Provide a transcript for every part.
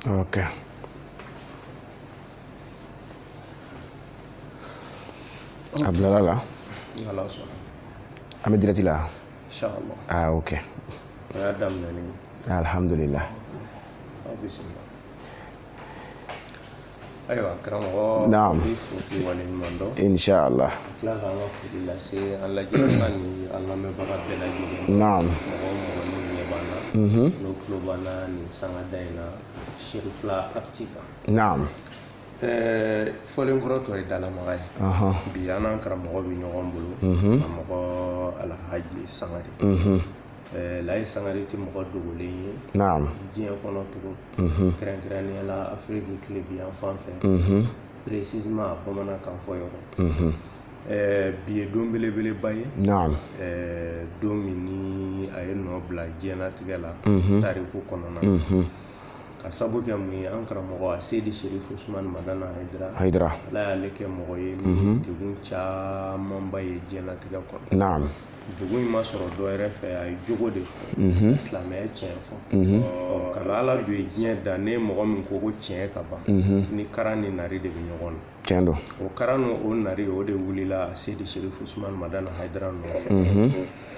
Ok. Ablala la. Allah sɔnna. An bɛ direct la. Inshallah. Ah ok. O y'a daminɛ ni. Alhamdulillah. Aw bisimila. Ayiwa karamɔgɔ. Naam. Bi fo k'i waleɲuman dɔn. Inshallah. Tila k'an ka foli lase an lajɛbaga ni an lamɛnbaga bɛɛ lajɛlen. Naam. Mɔgɔ ni ɲɛ b'an na. N'o tulo b'an na nin sangada in na Sherifula Actu kan. Naam. Fɔlenkɔrɔ tɔ ye dalamaga ye. Bi an n'an karamɔgɔ bɛ ɲɔgɔn bolo. Karamɔgɔ Alhaji Sangare. Layi Sangare tɛ mɔgɔ dogolen ye. Naam. Diɲɛ kɔnɔ tugun. Kɛrɛnkɛrɛnnenya la Afiriki tile bi yan fan fɛ. Précisément bamanankan fɔ yɔrɔ. Bi ye don belebeleba ye. Naam. Don min ni a ye nɔ bila diɲɛlatigɛ la. Tariku kɔnɔna na. Ka sabu kɛ mun ye an karamɔgɔ a Seydi Sherif Usmane Madana Hayidara. Ala y'ale kɛ mɔgɔ ye min degun camanba ye diɲɛlatigɛ kɔnɔ. Naam. Degun in ma sɔrɔ dɔ wɛrɛ fɛ a ye jogo de fɔ. Silamɛya tiɲɛ fɔ. Kabi Ala don ye diɲɛ da ne mɔgɔ min ko tiɲɛ ka ban. Ni karan ni nari de bɛ ɲɔgɔn na. Tiɲɛ don. O karan o nari o de wulila Seydi Sherif Usmane Madana Hayidara nɔfɛ.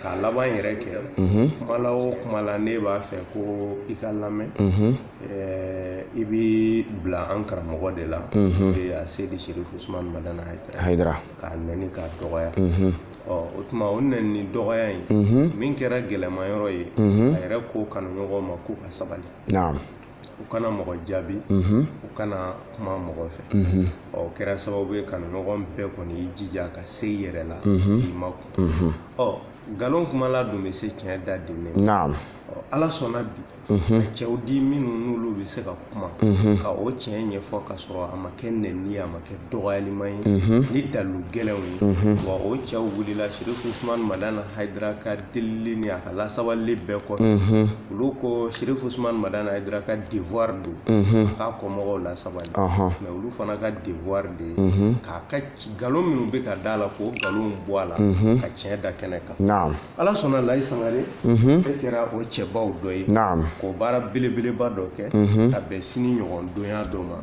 K'a laban yɛrɛ kɛ. Kuma la o kuma la ne b'a fɛ ko i ka lamɛn. I b'i bila an karamɔgɔ de la. A Seydi Sherif Usmane Madana Hayidara. K'a nɛni k'a dɔgɔya. O tuma o nɛni ni dɔgɔya in min kɛra gɛlɛma yɔrɔ ye a yɛrɛ ko kanuɲɔgɔn ma k'u ka sabali. Naam. U kana mɔgɔ jaabi. U kana kuma mɔgɔ fɛ. O kɛra sababu ye kanuɲɔgɔn bɛɛ kɔni y'i jija ka se i yɛrɛ la k'i ma kun. Nkalon kuma la dun bɛ se tiɲɛ da den ne. Naam. Ala sɔnna bi. Ka cɛw di minnu n'olu bɛ se ka kuma. Ka o tiɲɛ ɲɛfɔ ka sɔrɔ a ma kɛ nɛni ye a ma kɛ dɔgɔyalima ye. Ni dalu gɛlɛnw ye. Wa o cɛw wulila Sherif Usmane Madana Hayidara ka delili ni a ka lasabali bɛɛ kɔfɛ. Olu ko Sherif Usmane Madana Hayidara ka devoir don. K'a kɔmɔgɔw lasabali. Mais olu fana ka devoir de ye. K'a ka nkalon minnu bɛ ka da la k'o nkalonw bɔ a la. Ka tiɲɛ da kɛnɛ kan. Naam. Ala sɔnna Layi Sangare. E kɛra o cɛbaw dɔ ye. Naam. K'o baara belebeleba dɔ kɛ. Ka bɛn sini ɲɔgɔn donya dɔ ma.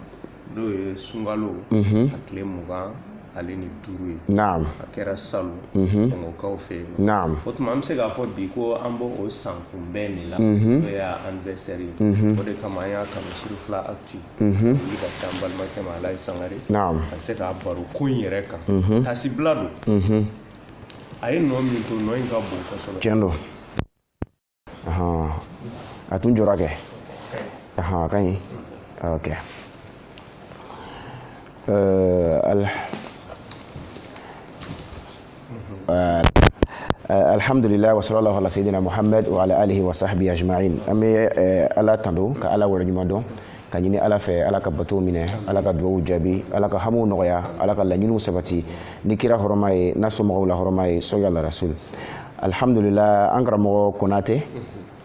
N'o ye sunkalo. A tile 25 ye. Naam. A kɛra Salu. Kɔngɔkaw fɛ yen. Naam. O tuma an bɛ se k'a fɔ bi ko an b'o san kunbɛn de la. N'o y'a anniversaire ye. O de kama an y'a kanu Sherifula Actu. Wuli ka se an balimakɛ ma Layi Sangare. Naam. Ka se k'a baro ko in yɛrɛ kan. Tasibila don. A ye nɔ min to nɔ in ka bon kosɛbɛ. Tiɲɛ don. A tun jɔra kɛ. A ka ɲi. Ok. Alhamdulillah wa sallallahu ala sayyidina Muhammad wa ala alihi wa sahbihi ajma'in. An bɛ Ala tando ka Ala waleɲuman dɔn ka ɲini Ala fɛ Ala ka batow minɛ Ala ka duwawu jaabi Ala ka hamuw nɔgɔya Ala ka laɲiniw sabati ni kira hɔrɔma ye n'a somɔgɔw la hɔrɔma ye sɔli ala rasul. Alhamdulillah an karamɔgɔ Konate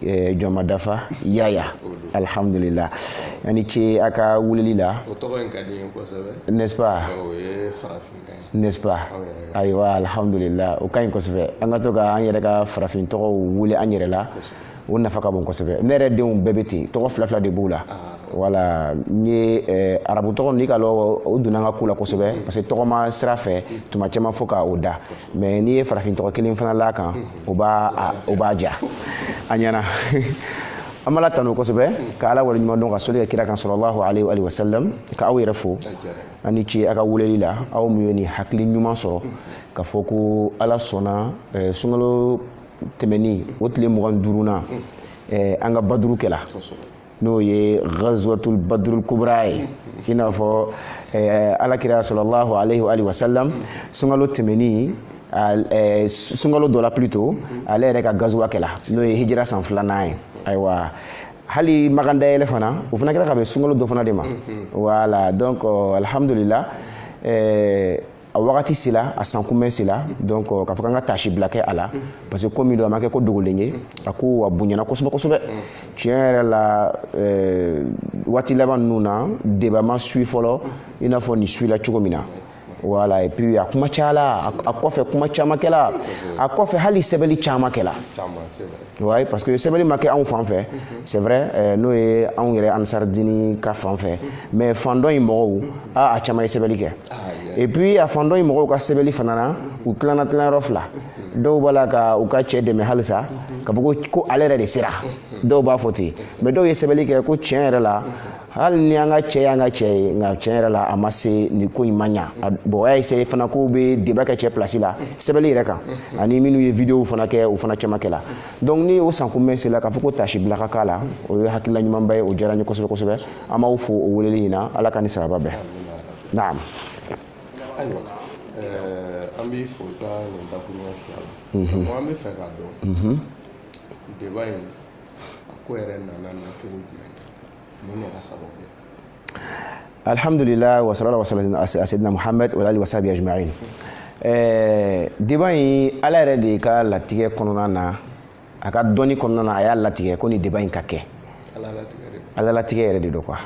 jɔnma dafa Yaya. Alhamdulillah yani ce a ka wulili la. O tɔgɔ in ka di n ye kosɛbɛ. N'est-ce pas? O ye farafinkan ye. N'est-ce pas? Ayiwa alhamdulillah o ka ɲi kosɛbɛ an ka to ka an yɛrɛ ka farafin tɔgɔw wele an yɛrɛ la o nafa ka bon kosɛbɛ. Ne yɛrɛ denw bɛɛ bɛ ten tɔgɔ fila de b'u la. Voilà n ye arabu tɔgɔ ni ka lɔ o donna an ka ko la kosɛbɛ parce que tɔgɔma sira fɛ tuma caman fo ka o da mais n'i ye farafin tɔgɔ kelen fana la kan o b'a ja a ɲɛna. An b'Ala tanu kosɛbɛ ka Ala waleɲuman dɔn ka sɔli kɛ kira kan sallallahu alaihi wa sallam ka aw yɛrɛ fo an ni ce a ka weleli la aw min ye nin hakili ɲuman sɔrɔ ka fɔ ko Ala sɔnna sunkalo tɛmɛni o tile 25nan an ka baduru kɛla n'o ye ghazwatul badrul kubra ye i n'a fɔ alakira sallallahu alaihi wa sallam sunkalo tɛmɛni sunkalo dɔ la plutôt ale yɛrɛ ka gazuwa kɛla n'o ye hijira san 2nan ye. Ayiwa hali makan dayɛlɛ fana o fana kɛra ka bɛn sunkalo dɔ fana de ma. Voilà donc alhamdulillah a wagati sela a san kunbɛn sela donc k'a fɔ k'an ka tasi bila kɛ a la parce que ko min don a ma kɛ ko dogolen ye a ko a bonyana kosɛbɛ kosɛbɛ tiɲɛ yɛrɛ la waati laban ninnu na débat ma sui fɔlɔ i n'a fɔ nin suila cogo min na voilà et puis a kuma cayala a kɔfɛ kuma caman kɛla a kɔfɛ hali sɛbɛnni caman kɛla ouais parce que sɛbɛnni ma kɛ anw fan fɛ c'est vrai n'o ye anw yɛrɛ ansar dini ka fan fɛ mais fan dɔ in mɔgɔw a caman ye sɛbɛnni kɛ et puis a fan dɔ in mɔgɔw ka sɛbɛnni fana na u tilana tilayɔrɔ fila dɔw b'a la ka u ka cɛ dɛmɛ halisa ka fɔ ko ale yɛrɛ de sera dɔw b'a fɔ ten mais dɔw ye sɛbɛnni kɛ ko tiɲɛ yɛrɛ la hali ni an ka cɛ y'an ka cɛ ye nka tiɲɛ yɛrɛ la a ma se nin ko in ma ɲa bon a y'a essayé fana k'u bɛ débat kɛ cɛ place la sɛbɛnni yɛrɛ kan ani minnu ye vidéo fana kɛ o fana caman kɛla donc ni o san kunbɛn sera k'a fɔ ko tasi bila ka k'a la o ye hakilila ɲumanba ye o diyara n ye kosɛbɛ kosɛbɛ an b'aw fo o weleli in na ala ka ni sababa bɛn naam ayiwa an b'i fo i ka nin dakuruɲɛ fila la an bɛ fɛ k'a dɔn débat in a ko yɛrɛ nana cogo jumɛn mun de ka sababu ye alhamdulillah wa sallallahu alaihi wa sallam sayyidina muhammad wa alihi wa sahbihi ajma'in débat in ala yɛrɛ de ka latigɛ kɔnɔna na a ka dɔnni kɔnɔna na a y'a latigɛ ko ni débat in ka kɛ ala latigɛ yɛrɛ de don quoi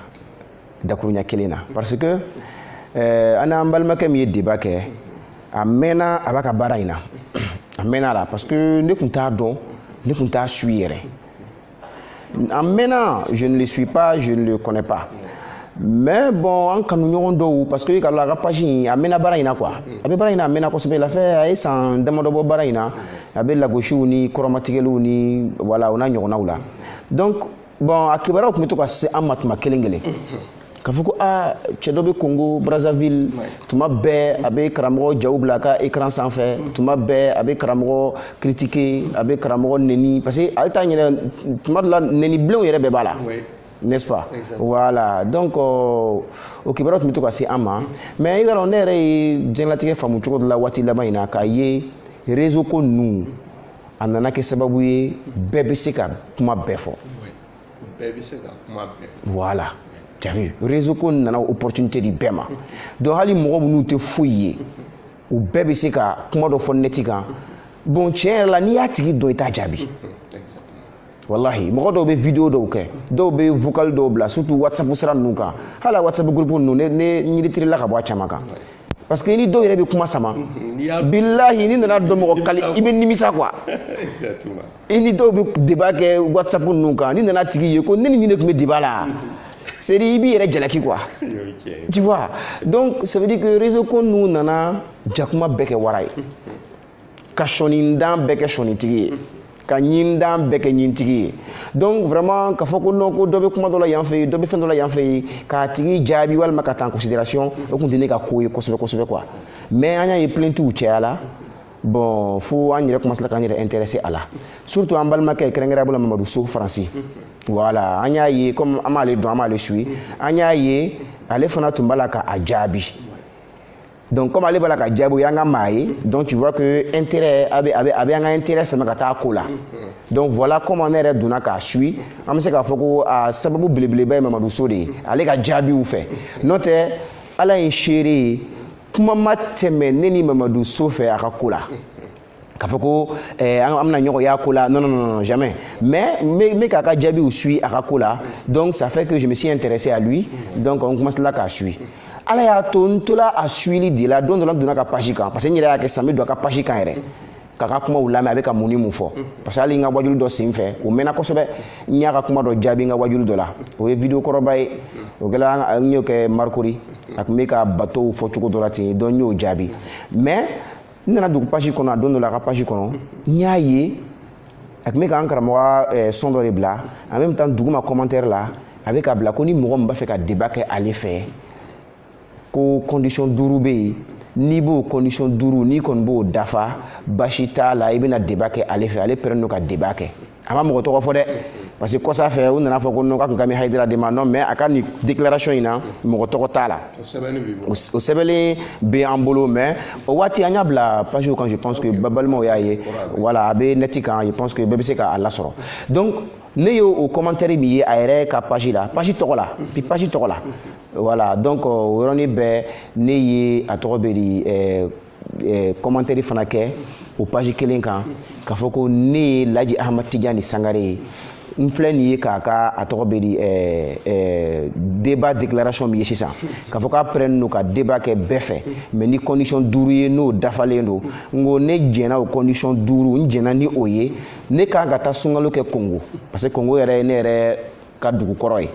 dakuruɲɛ kelen na parce que an n'an balimakɛ min ye débat kɛ a mɛnna a b'a ka baara in na a mɛnna la parce que ne tun t'a dɔn ne tun t'a suit yɛrɛ en mɛnna je ne le suis pas je ne le connais pas mais bon an kanuɲɔgɔn dɔw parce que ka a ka page in a mɛnna baara in na quoi a bɛ baara in na a mɛnna kosɛbɛ il a fait a ye san damadɔ bɔ baara in na a bɛ lagosiw ni kɔrɔmatigɛliw ni voilà o n'a ɲɔgɔnnaw la donc bon a kibaruyaw tun bɛ to ka se an ma tuma kelen kelen k'a fɔ ko cɛ dɔ bɛ Congo Brazzaville tuma bɛɛ a bɛ karamɔgɔ jaw bila a ka écran sanfɛ tuma bɛɛ a bɛ karamɔgɔ critiquer a bɛ karamɔgɔ nɛni parce que ale t'a ɲɛna tuma dɔ la nɛni bilenw yɛrɛ bɛɛ b'a la n'est-ce pas voilà donc o kibaruyaw tun bɛ to ka se an ma mais i b'a dɔn ne yɛrɛ ye diɲɛlatigɛ faamu cogo dɔ la waati laban in na k'a ye réseau ko ninnu a nana kɛ sababu ye bɛɛ bɛ se ka kuma bɛɛ fɔ voilà tu as vu réseau ko nana opportunité di bɛɛ ma donc hali mɔgɔ minnu tɛ foyi ye u bɛɛ bɛ se ka kuma dɔ fɔ neti kan bon tiɲɛ yɛrɛ la n'i y'a tigi dɔn i t'a jaabi wallahi mɔgɔ dɔw bɛ vidéo dɔw kɛ dɔw bɛ vocal dɔw bila surtout whatsapp sira ninnu kan hali whatsapp groupe ninnu ne ɲiritirila ka bɔ a caman kan parce que ni dɔw yɛrɛ bɛ kuma sama billahi ni nana dɔn mɔgɔ kali i bɛ nimisa quoi i ni dɔw bɛ débat kɛ whatsapp ninnu kan ni nana tigi ye ko ne ni nin de tun bɛ débat la c'est dire i b'i yɛrɛ jalaki quoi tu vois donc ça veut dire que réseau ko ninnu nana jakuma bɛɛ kɛ wara ye ka sɔnindan bɛɛ kɛ sɔnitigi ye ka ɲindan bɛɛ kɛ ɲintigi ye donc vraiment k'a fɔ ko non ko dɔ bɛ kuma dɔ la yan fɛ yen dɔ bɛ fɛn dɔ la yan fɛ yen k'a tigi jaabi walima ka ta en considération o tun tɛ ne ka ko ye kosɛbɛ kosɛbɛ quoi mais an y'a ye plaintes cayala bon fo an yɛrɛ commencé k'an yɛrɛ intéressé a la surtout an balimakɛ kɛrɛnkɛrɛnya bolo Mamadu So Faransi voilà an y'a ye comme an m'ale dɔn an m'ale suit an y'a ye ale fana tun b'a la ka a jaabi donc comme ale b'a la ka jaabi o y'an ka maa ye donc tu vois que intérêt a bɛ an ka intérêt sama ka taa ko la donc voilà comment ne yɛrɛ donna k'a suit an bɛ se k'a fɔ ko a sababu belebeleba ye Mamadu So de ye ale ka jaabiw fɛ n'o tɛ ala ye seere ye kuma ma tɛmɛ ne ni Mamadu So fɛ a ka ko la k'a fɔ ko an bɛna ɲɔgɔn y'a ko la non non non jamais mais n bɛ k'a ka jaabiw suit a ka ko la donc ça fait que je me suis intéressé à lui donc on commence là k'a suit ala y'a to n tola a suili de la don dɔ la n donna ka page kan parce que n yɛrɛ y'a kɛ sisan n bɛ don a ka page kan yɛrɛ k'a ka kumaw lamɛn a bɛ ka mun ni mun fɔ parce que hali n ka wajulu dɔ sen fɛ o mɛnna kosɛbɛ n y'a ka kuma dɔ jaabi n ka wajulu dɔ la o ye vidéo kɔrɔba ye o kɛla n y'o kɛ marikori a tun bɛ ka bateau fɔ cogo dɔ la ten donc n y'o jaabi mais n nana dugu page kɔnɔ a don dɔ la a ka page kɔnɔ n y'a ye a tun bɛ k'an karamɔgɔ ka son dɔ de bila en même temps duguma commentaire la a bɛ ka bila ko ni mɔgɔ min b'a fɛ ka débat kɛ ale fɛ ko condition 5 bɛ yen n'i b'o condition 5 n'i kɔni b'o dafa basi t'a la i bɛna débat kɛ ale fɛ ale pɛrɛnnen don ka débat kɛ a ma mɔgɔ tɔgɔ fɔ dɛ parce que kɔsa fɛ u nana fɔ ko non k'a tun ka mi Hayidara de ma non mais a ka nin déclaration in na mɔgɔ tɔgɔ t'a la o sɛbɛnlen bɛ an bolo mais o waati an y'a bila page kan je pense que balimaw y'a ye voilà a bɛ net kan je pense que bɛɛ bɛ se k'a lasɔrɔ donc ne y'o commentaire min ye a yɛrɛ ka page la page tɔgɔ la puis page tɔgɔ la voilà donc o yɔrɔnin bɛɛ ne ye a tɔgɔ bɛ di commentaire fana kɛ o page kelen kan k'a fɔ ko ne ye Laji Ahmad Tijani Sangare n filɛ nin ye k'a ka a tɔgɔ bɛ di débat déclaration min ye sisan k'a fɔ k'a prenne no ka débat kɛ bɛɛ fɛ mais ni condition 5 ye n'o dafalen don n ko ne jɛnna o condition 5 n jɛnna ni o ye ne kan ka taa sunkalo kɛ Congo parce que Congo yɛrɛ ye ne yɛrɛ ka dugu kɔrɔ ye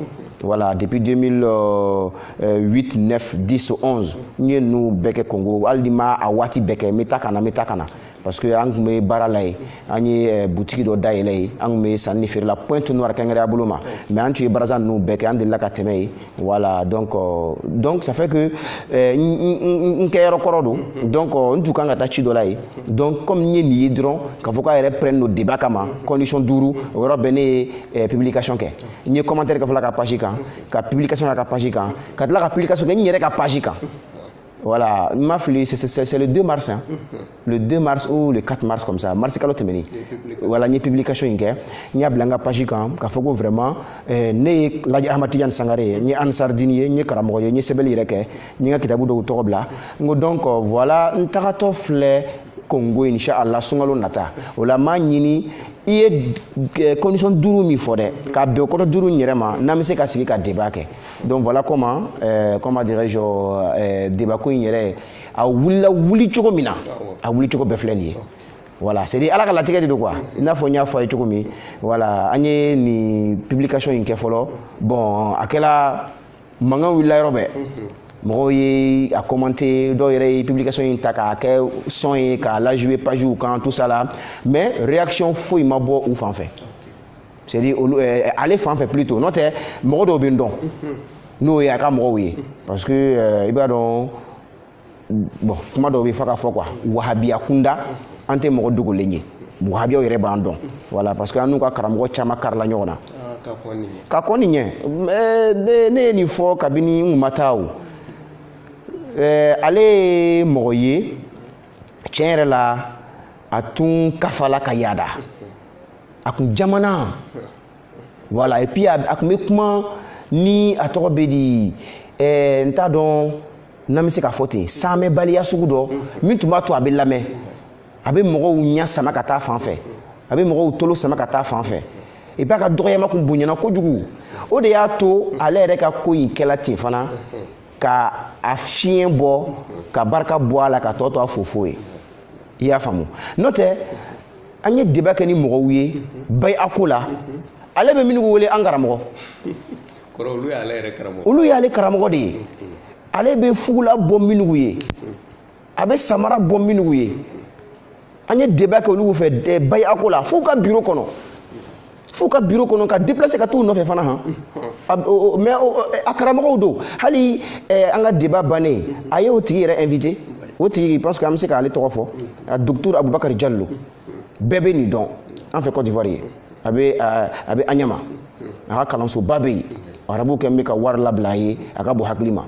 voilà depuis 2008 9 10 11 n ye ninnu bɛɛ kɛ Congo hali ni ma a waati bɛɛ kɛ n bɛ taa ka na parce que an tun bɛ baara la yen an ye boutique dɔ dayɛlɛ yen an tun bɛ sanni feere la Pointe Noire kɛnkɛrɛnya bolo ma mais an tun ye baraza ninnu bɛɛ kɛ an delila ka tɛmɛ yen voilà donc ça fait que n kɛyɔrɔ kɔrɔ don donc n tun kan ka taa ci dɔ la yen donc comme n ye nin ye dɔrɔn k'a fɔ k'a yɛrɛ prenne no débat kama condition 5 o yɔrɔ bɛɛ ne ye publication kɛ n ye commentaire kɛ fɔlɔ ka page kan ka publication kɛ ka page kan ka tila ka publication kɛ n yɛrɛ ka page kan. Voilà, ma fille, c'est le 2 mars, hein. Le 2 mars ou le 4 mars comme ça. Mars kalo temeni. Voilà, ni publication inke. Ni ablanga page kan, ka foko vraiment ne Laji Ahmad Tijani Sangare, ni Ansar Dini, ni Karamogo, ni Sebeli reke, ni nga kitabu do tokobla. Donc voilà, ntakato fle Congo inshallah sungalo nata. Ola ma nyini iye condition 5 mi fo de ka be ko 5 nyerema na mi se ka sigi ka débat ke. Donc voilà comment dirais-je débat ko nyere a wuli cogo mina a wuli cogo be fleni. Voilà, c'est dit ala ka latigɛ de quoi. N'a fɔ nya fɔ ay cogo mi. Voilà, anye ni publication in ke folo. Bon, akela manga willa yobe. Mɔgɔw ye a commenté dɔw yɛrɛ ye publication in ta k'a kɛ son ye k'a la jouer page u kan tout ça là mais réaction foyi ma bɔ u fan fɛ c'est à dire ale fan fɛ plutôt n'o tɛ mɔgɔ dɔw bɛ n dɔn n'o ye a ka mɔgɔw ye parce que i b'a dɔn bon kuma dɔw bɛ fɔ ka fɔ quoi wahabiya kunda an tɛ mɔgɔ dogolen ye wahabiyaw yɛrɛ b'an dɔn voilà parce que an n'u ka karamɔgɔ caman karila ɲɔgɔn na ka kɔni ɲɛ ne ye nin fɔ kabini n kun ma taa o. Ale ye mɔgɔ ye tiɲɛ yɛrɛ la a tun kafala ka yaada a kun jamana voilà et puis a kun bɛ kuma ni a tɔgɔ bɛ di n t'a dɔn n'an bɛ se ka fɔ ten sanmɛbaliya sugu dɔ min tun b'a to a bɛ lamɛn a bɛ mɔgɔw ɲɛ sama ka taa fan fɛ a bɛ mɔgɔw tolo sama ka taa fan fɛ et puis a ka dɔgɔyama kun bonyana kojugu o de y'a to ale yɛrɛ ka ko in kɛla ten fana ka a fiɲɛ bɔ ka barika bɔ a la ka tɔ to a fofo ye i y'a faamu n'o tɛ an ye débat kɛ ni mɔgɔw ye bayi a ko la ale bɛ minnu wele an karamɔgɔ olu y'ale karamɔgɔ de ye ale bɛ fugula bɔ minnu ye a bɛ samara bɔ minnu ye an ye débat kɛ olu fɛ bayi a ko la f'u ka bureau kɔnɔ ka déplacer ka t'u nɔfɛ fana han mais a karamɔgɔw don hali an ka débat bannen a ye o tigi yɛrɛ invité o tigi parce que an bɛ se k'ale tɔgɔ fɔ a docteur Abubakar Diallo bɛɛ bɛ nin dɔn an fɛ Côte d'Ivoire ye a bɛ Agnama a ka kalansoba bɛ yen arabuw kɛ bɛ ka wari labila a ye a ka bɔ hakili ma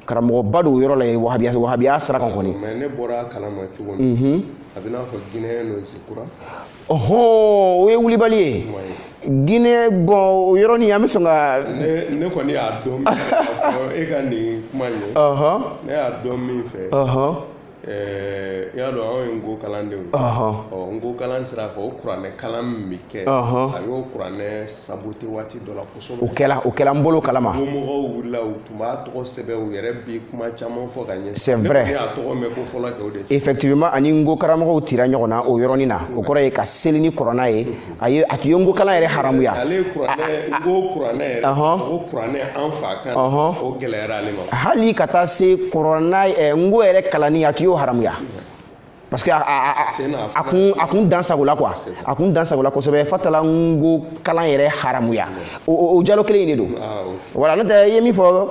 karamɔgɔba do yɔrɔ la ye wahabiya sira kan kɔni mais ne bɔra kalama cogo min a bɛ n'a fɔ Guinée no Zikura o ye wulibali ye Guinée bon o yɔrɔnin an bɛ sɔn ka ne kɔni y'a dɔn e ka nin kuma in ne y'a dɔn min fɛ i y'a dɔn anw ye Ngo kalandenw ye Ngo kalan sira fɛ o kuranɛ kalan min bɛ kɛ a y'o kuranɛ saboter waati dɔ la kosɛbɛ o kɛla n bolo kalama mɔgɔw wulila u tun b'a tɔgɔ sɛbɛn u yɛrɛ bɛ kuma caman fɔ ka ɲɛ c'est vrai ne y'a tɔgɔ mɛn ko fɔlɔ kɛ o de effectivement ani Ngo karamɔgɔw tira ɲɔgɔn na o yɔrɔnin na o kɔrɔ ye ka seli ni kuranɛ ye a tun ye Ngo kalan yɛrɛ haramuya ale Ngo kuranɛ yɛrɛ o kuranɛ an fa kan o gɛlɛyara ale ma hali ka taa se kuranɛ Ngo yɛrɛ kalanni a tun y'o haramuya parce que a kun dansagola quoi a kun dansagola kosɛbɛ fatala Ngo kalan yɛrɛ haramuya o jalo kelen in de don voilà n'o tɛ i ye min fɔ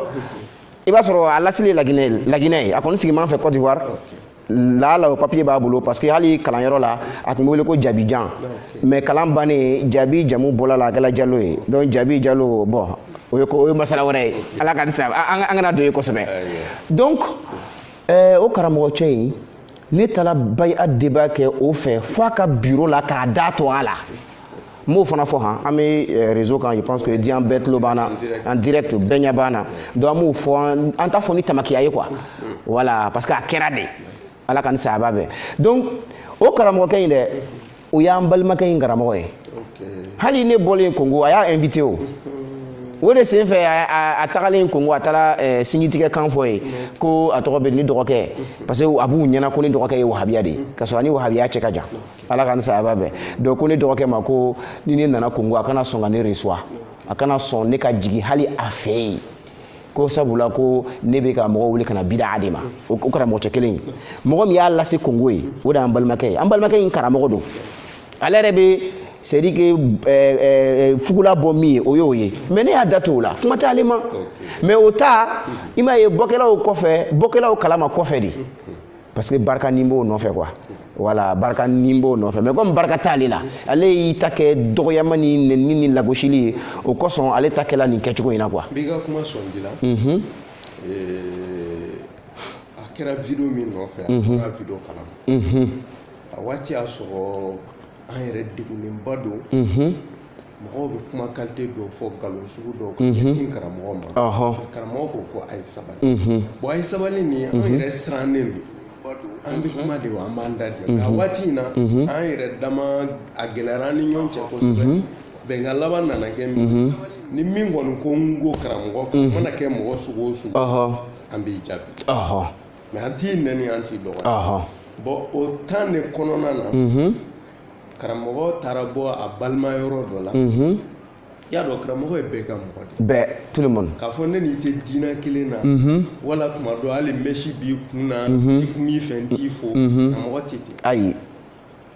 i b'a sɔrɔ a lasili Laginɛ a kɔni sigiman fɛ Côte d'Ivoire la o papier b'a bolo parce que hali kalanyɔrɔ la a tun bɛ wele ko Jabijan mais kalan bannen Jabi jamu bɔla la a kɛla Jalo ye donc Jabi Jalo bon o ye masala wɛrɛ ye ala ka disa an kana don ye kosɛbɛ donc o karamɔgɔ cɛ in ne taara bayi a débat kɛ o fɛ f'a ka bureau la k'a da to a la n b'o fana fɔ han an bɛ réseau kan je pense que Dian bɛɛ tulo b'an na en direct bɛɛ ɲɛ b'an na donc an b'o fɔ an t'a fɔ ni tamakiya ye quoi voilà parce que a kɛra de ala ka ni sayaba bɛɛ donc o o karamɔgɔkɛ in dɛ o y'an balimakɛ in karamɔgɔ ye hali ne bɔlen Congo a y'a invité o de sen fɛ a tagalen Congo a taara sinjitigɛ kan fɔ ye ko a tɔgɔ bɛ ni dɔgɔkɛ parce que a b'u ɲɛna ko ni dɔgɔkɛ ye wahabiya de ka sɔrɔ ni wahabiya cɛ ka jan ala ka ni sayaba bɛɛ donc ko ni dɔgɔkɛ ma ko ni ne nana Congo a kana sɔn ka ne reçoit a kana sɔn ne ka jigin hali a fɛ yen ko sabula ko ne bɛ ka mɔgɔ wuli kana bida de ma o karamɔgɔ cɛ kelen mɔgɔ min y'a lase Congo ye o de y'an balimakɛ ye an balimakɛ in karamɔgɔ don ale yɛrɛ bɛ c'est dire que fugula bɔ min ye o y'o ye mais ne y'a datu o la kuma t'ale ma mais o ta i m'a ye bɔkɛlaw kalama kɔfɛ de parce que barika ni b'o nɔfɛ quoi voilà barika ni b'o nɔfɛ mais comme barika t'ale la ale y'i ta kɛ dɔgɔyama ni nɛnini ni lagosili ye o kosɔn ale ta kɛla nin kɛcogo in na quoi. N b'i ka kuma sɔnji la a kɛra video min nɔfɛ a kɛra video kalama a waati y'a sɔrɔ an yɛrɛ degunenba don mɔgɔw bɛ kuma qualité dɔw fɔ nkalon sugu dɔw kan ɲɛsin karamɔgɔ ma karamɔgɔ ko a ye sabali bon a ye sabali nin an yɛrɛ sirannen don an bɛ kuma de wa an b'an da de nka waati in na an yɛrɛ dama a gɛlɛyara an ni ɲɔgɔn cɛ kosɛbɛ bɛnkan laban nana kɛ min ni min kɔni ko n ko karamɔgɔ kan mana kɛ mɔgɔ sugu o sugu an b'i jaabi mais an t'i nɛni an t'i dɔgɔya bon o temps de kɔnɔna na karamɔgɔ taara bɔ a balima yɔrɔ dɔ la y'a dɔn karamɔgɔ ye bɛɛ ka mɔgɔ de bɛɛ tout le monde k'a fɔ ne n'i tɛ diinɛ kelen na wala tuma dɔ hali mɛsi b'i kun na t'i kun i fɛ n t'i fo karamɔgɔ tɛ ten ayi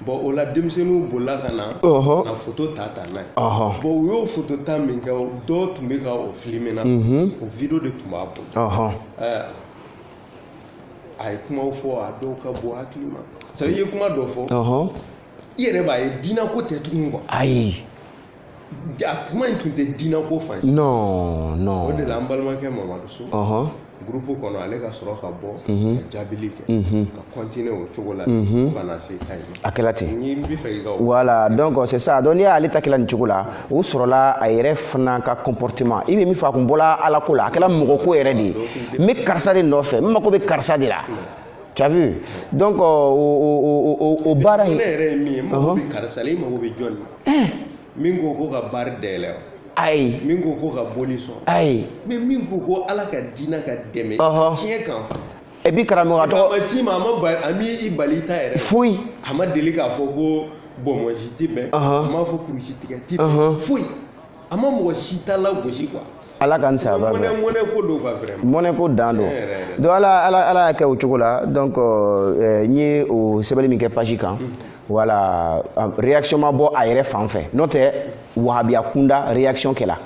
bon o la denmisɛnninw bolila ka na ka photo ta n'a ye bon u y'o photo ta min kɛ dɔw tun bɛ ka o filmer na o video de tun b'a bolo a ye kumaw fɔ a dɔw ka bon hakili ma ça veut dire i ye kuma dɔ fɔ i yɛrɛ b'a ye diinako tɛ tugun quoi ayi a kuma in tun tɛ diinako fan ye non o de la an balimakɛ Mamadu So groupe kɔnɔ ale ka sɔrɔ ka bɔ ka jaabili kɛ ka continuer o cogo la fo ka na se kan ye a kɛla ten n bɛ fɛ i ka voilà donc c'est ça donc n'i y'ale ta kɛla nin cogo la o sɔrɔla a yɛrɛ fana ka comportement i bɛ min fɔ a kun bɔla ala ko la a kɛla mɔgɔ ko yɛrɛ de ye n bɛ karisa de nɔfɛ n mako bɛ karisa de la tu as vu donc o baara in ne yɛrɛ ye min ye mako bɛ karisa la i mako bɛ jɔn na min ko ka baara dayɛlɛ ayi min ko ka boli sɔn ayi mais min ko ala ka diinɛ ka dɛmɛ tiɲɛ kan fa et puis karamɔgɔ tɔgɔ a ma si ma a m'i bali ta yɛrɛ foyi a ma deli k'a fɔ ko bɔnbɔnsi tɛ bɛn a m'a fɔ kurusi tigɛ tɛ bɛn foyi a ma mɔgɔ si ta lagosi quoi ala ka n saba mɔnɛ ko don quoi vraiment mɔnɛ ko dan don donc ala y'a kɛ o cogo la donc n ye o sɛbɛnni min kɛ page kan voilà réaction ma bɔ a yɛrɛ fan fɛ n'o tɛ wahabiya kunda réaction kɛla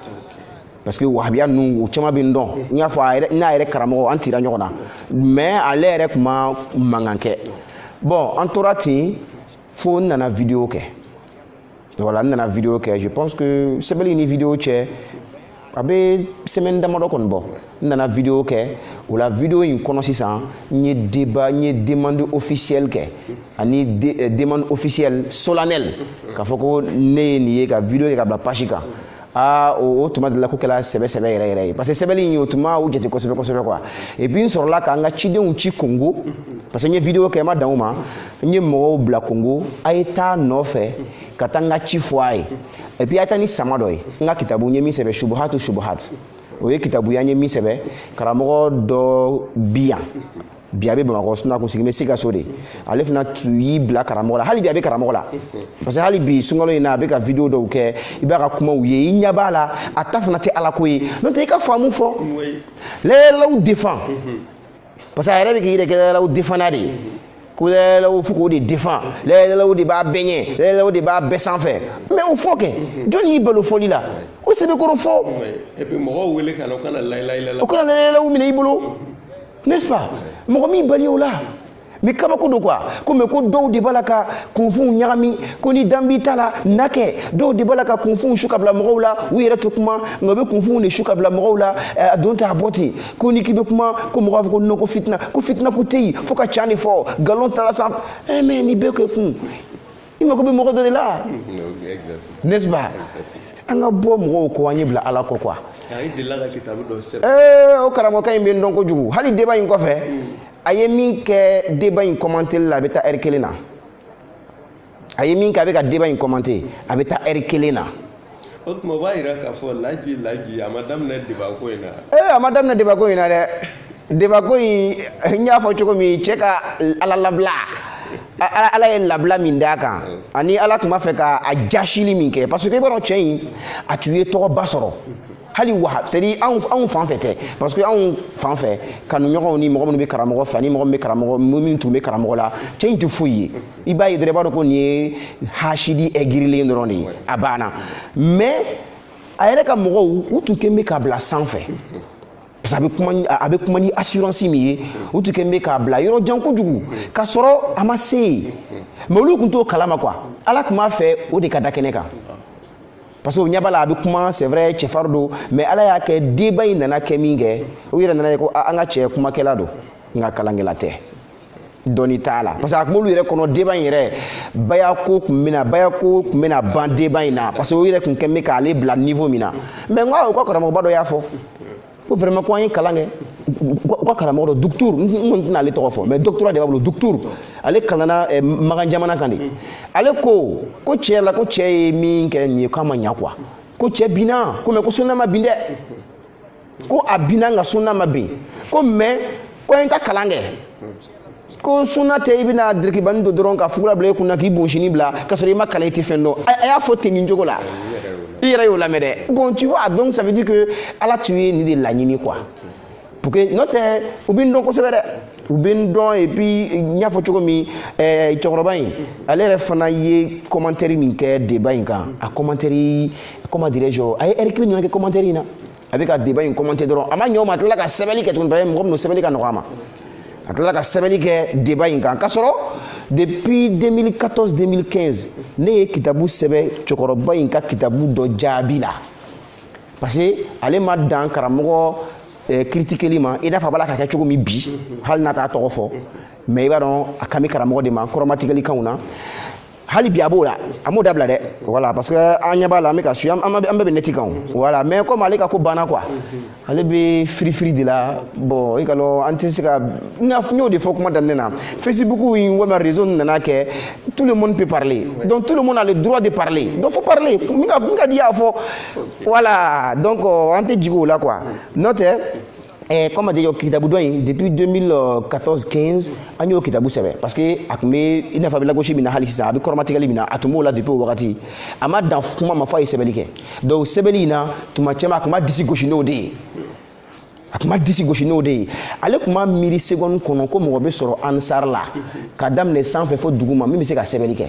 parce que wahabiya ninnu o caman bɛ n dɔn n y'a fɔ n'a yɛrɛ karamɔgɔ an tira ɲɔgɔn na mais ale yɛrɛ tun ma mankan kɛ bon an tora ten fo n nana vidéo kɛ voilà n nana vidéo kɛ je pense que sɛbɛnni ni vidéo cɛ a bɛ semaine damadɔ kɔni bɔ n nana vidéo kɛ o la vidéo in kɔnɔ sisan n ye demande officielle kɛ ani demande officielle solennelle k'a fɔ ko ne ye nin ye ka vidéo kɛ ka bila page kan o tuma de la ko kɛla sɛbɛ yɛrɛ ye parce que sɛbɛnni in o tun ma jate kosɛbɛ quoi et puis n sɔrɔla ka n ka cidenw ci Congo parce que n ye vidéo kɛ n ma dan o ma n ye mɔgɔw bila Congo a ye taa nɔfɛ ka taa n ka ci fɔ a ye et puis a ye taa ni sama dɔ ye n ka kitabu n ye min sɛbɛn Shubuhat o ye kitabu ye an ye min sɛbɛn karamɔgɔ dɔ bi yan bi a bɛ Bamakɔ sinon a kun sigin bɛ Sikaso de ale fana tun y'i bila karamɔgɔ la hali bi a bɛ karamɔgɔ la parce que hali bi sunkalo in na a bɛ ka vidéo dɔw kɛ i b'a ka kumaw ye i ɲɛ b'a la a ta fana tɛ ala ko ye n'o tɛ i ka faamu fɔ lɛɛlaw défend parce que a yɛrɛ bɛ k'i yɛrɛ kɛ lɛɛlaw défendant de ye ko lɛɛlaw fo k'o de défend lɛɛlaw de b'a bɛɛ ɲɛ lɛɛlaw de b'a bɛɛ sanfɛ mais o fɔ kɛ jɔn y'i balo fɔli la o sɛbɛkɔrɔ fɔ et puis mɔgɔw wele ka na o kana layɛlɛ o kana lɛɛlaw minɛ i bolo n'est-ce pas mɔgɔ min bali o la mais kabako don quoi ko mais ko dɔw de b'a la ka kunfunw ɲagami ko ni dan b'i ta la na kɛ dɔw de b'a la ka kunfunw su ka bila mɔgɔw la u yɛrɛ to kuma nka u bɛ kunfunw de su ka bila mɔgɔw la a don tɛ a bɔ ten ko ni k'i bɛ kuma ko mɔgɔ b'a fɔ ko non ko fitina ko tɛ yen fo ka ca de fɔ nkalon taara sanfɛ mais nin bɛɛ kɛ kun i mako bɛ mɔgɔ dɔ de la n'est-ce pas an ka bɔ mɔgɔw kɔ an ye bila ala kɔ quoi o karamɔgɔkɛ in bɛ n dɔn kojugu hali débat in kɔfɛ a ye min kɛ débat in commenter la a bɛ taa heure 1 na a ye min kɛ a bɛ ka débat in commenter a bɛ taa heure 1 na. O tuma o b'a yira k'a fɔ laji a ma daminɛ débat ko in na. A ma daminɛ débat ko in na dɛ. Débat ko in n y'a fɔ cogo min cɛ ka ala labila ala ye labila min d'a kan ani ala tun b'a fɛ ka a jasili min kɛ parce que i b'a dɔn cɛ in a tun ye tɔgɔba sɔrɔ hali wahab c'est à dire anw fan fɛ tɛ parce que anw fan fɛ kanuɲɔgɔnw ni mɔgɔ minnu bɛ karamɔgɔ fɛ ani mɔgɔ min tun bɛ karamɔgɔ la cɛ in tɛ foyi ye i b'a ye dɔrɔn i b'a dɔn ko nin ye hasidi ɛgirilen dɔrɔn de ye a banna mais a yɛrɛ ka mɔgɔw u tun kɛn bɛ k'a bila sanfɛ. Parce que a bɛ kuma ni assurance min ye u tun kɛn bɛ k'a bila yɔrɔ jan kojugu k'a sɔrɔ a ma se yen mais olu tun t'o kalama quoi ala tun b'a fɛ o de ka da kɛnɛ kan parce que o ɲɛ b'a la a bɛ kuma c'est vrai cɛfarin don mais ala y'a kɛ débat in nana kɛ min kɛ u yɛrɛ nana ye ko an ka cɛ kumakɛla don nka kalankɛla tɛ dɔnni t'a la parce que a tun b'olu yɛrɛ kɔnɔ débat in yɛrɛ bayako tun bɛna ban débat in na parce que o yɛrɛ tun kɛn bɛ k'ale bila niveau min na mais n ko u ka karamɔgɔba dɔ y'a fɔ. Ko vraiment ko an ye kalan kɛ ko karamɔgɔ dɔ docteur n kɔni tɛna ale tɔgɔ fɔ mais doctorat de b'a bolo docteur ale kalanna Magan jamana kan de ale ko cɛ la ko cɛ ye min kɛ nin ye k'a ma ɲa quoi ko cɛ binna ko mais ko sunna ma bin dɛ ko a binna nka sunna ma bin ko mais ko an ye ta kalan kɛ ko sunna tɛ i bɛna dirikibani don dɔrɔn ka fugula bila i kunna k'i bonsini bila k'a sɔrɔ i ma kalan i tɛ fɛn dɔn a y'a fɔ ten nin cogo la. I yɛrɛ y'o lamɛn dɛ bon tu vois donc ça veut dire que ala tun ye nin de laɲini quoi pour que n'o tɛ u bɛ n dɔn kosɛbɛ dɛ u bɛ n dɔn et puis n y'a fɔ cogo min cɛkɔrɔba in ale yɛrɛ fana ye commentaire min kɛ débat in kan a commentaire comment dirais-je a ye heure 1 ɲɔgɔn kɛ commentaire in na a bɛ ka débat in commenter dɔrɔn a ma ɲɛ o ma a tilala ka sɛbɛnni kɛ tuguni parce que mɔgɔ min sɛbɛnni ka nɔgɔ a ma a tilala ka sɛbɛnni kɛ débat in kan k'a sɔrɔ depuis 2014-2015 ne ye kitabu sɛbɛn cɛkɔrɔba in ka kitabu dɔ jaabi la parce que ale ma dan karamɔgɔ critiqueli ma i n'a fɔ a b'a la ka kɛ cogo min bi hali n'a t'a tɔgɔ fɔ mais i b'a dɔn a kan bɛ karamɔgɔ de ma kɔrɔmatigɛlikanw na hali bi a b'o la a m'o dabila dɛ voilà parce que an ɲɛ b'a la an bɛ ka su an bɛɛ bɛ neti kan voilà mais comme ale ka ko banna quoi ale bɛ firifiri de la bon i ka dɔn an tɛ se ka n y'o de fɔ kuma daminɛ na Facebook in walima réseau nana kɛ tout le monde peut parler donc tout le monde a le droit de parler donc faut parler min ka di y'a fɔ voilà donc an tɛ jigin o la quoi n'o tɛ comme dire kitabu dɔ in depuis 2014-15 an y'o kitabu sɛbɛn parce que a tun bɛ i n'a fɔ a bɛ lagosi min na hali sisan a bɛ kɔrɔmatigɛli min na a tun b'o la depuis o wagati a ma dan kuma ma fɔ a ye sɛbɛnni kɛ donc sɛbɛnni in na tuma caman a tun b'a disi gosi n'o de ye a tun b'a disi gosi n'o de ye ale tun b'a miiri seconde kɔnɔ ko mɔgɔ bɛ sɔrɔ ansar la ka daminɛ sanfɛ fo dugu ma min bɛ se ka sɛbɛnni kɛ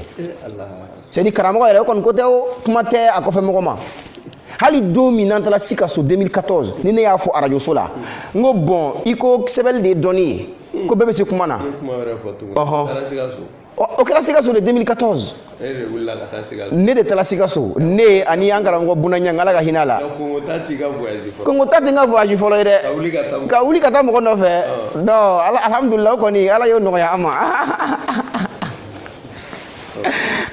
c'est à dire karamɔgɔ yɛrɛ o kɔni ko tɛ o kuma tɛ a kɔfɛ mɔgɔ ma. hali don min n'an taara Sikaso 2014 ni ne y'a fɔ arajo so la n ko bon i ko sɛbɛnni de ye dɔnni ye ko bɛɛ bɛ se kuma na o kɛra Sikaso de 2014 ne de taara Sikaso ne ani an karamɔgɔ Bunaɲang ala ka hinɛ a la Kongo ta tɛ n ka voyage fɔlɔ ye dɛ ka wuli ka taa mɔgɔ nɔfɛ non alhamdulilah o kɔni ala y'o nɔgɔya an ma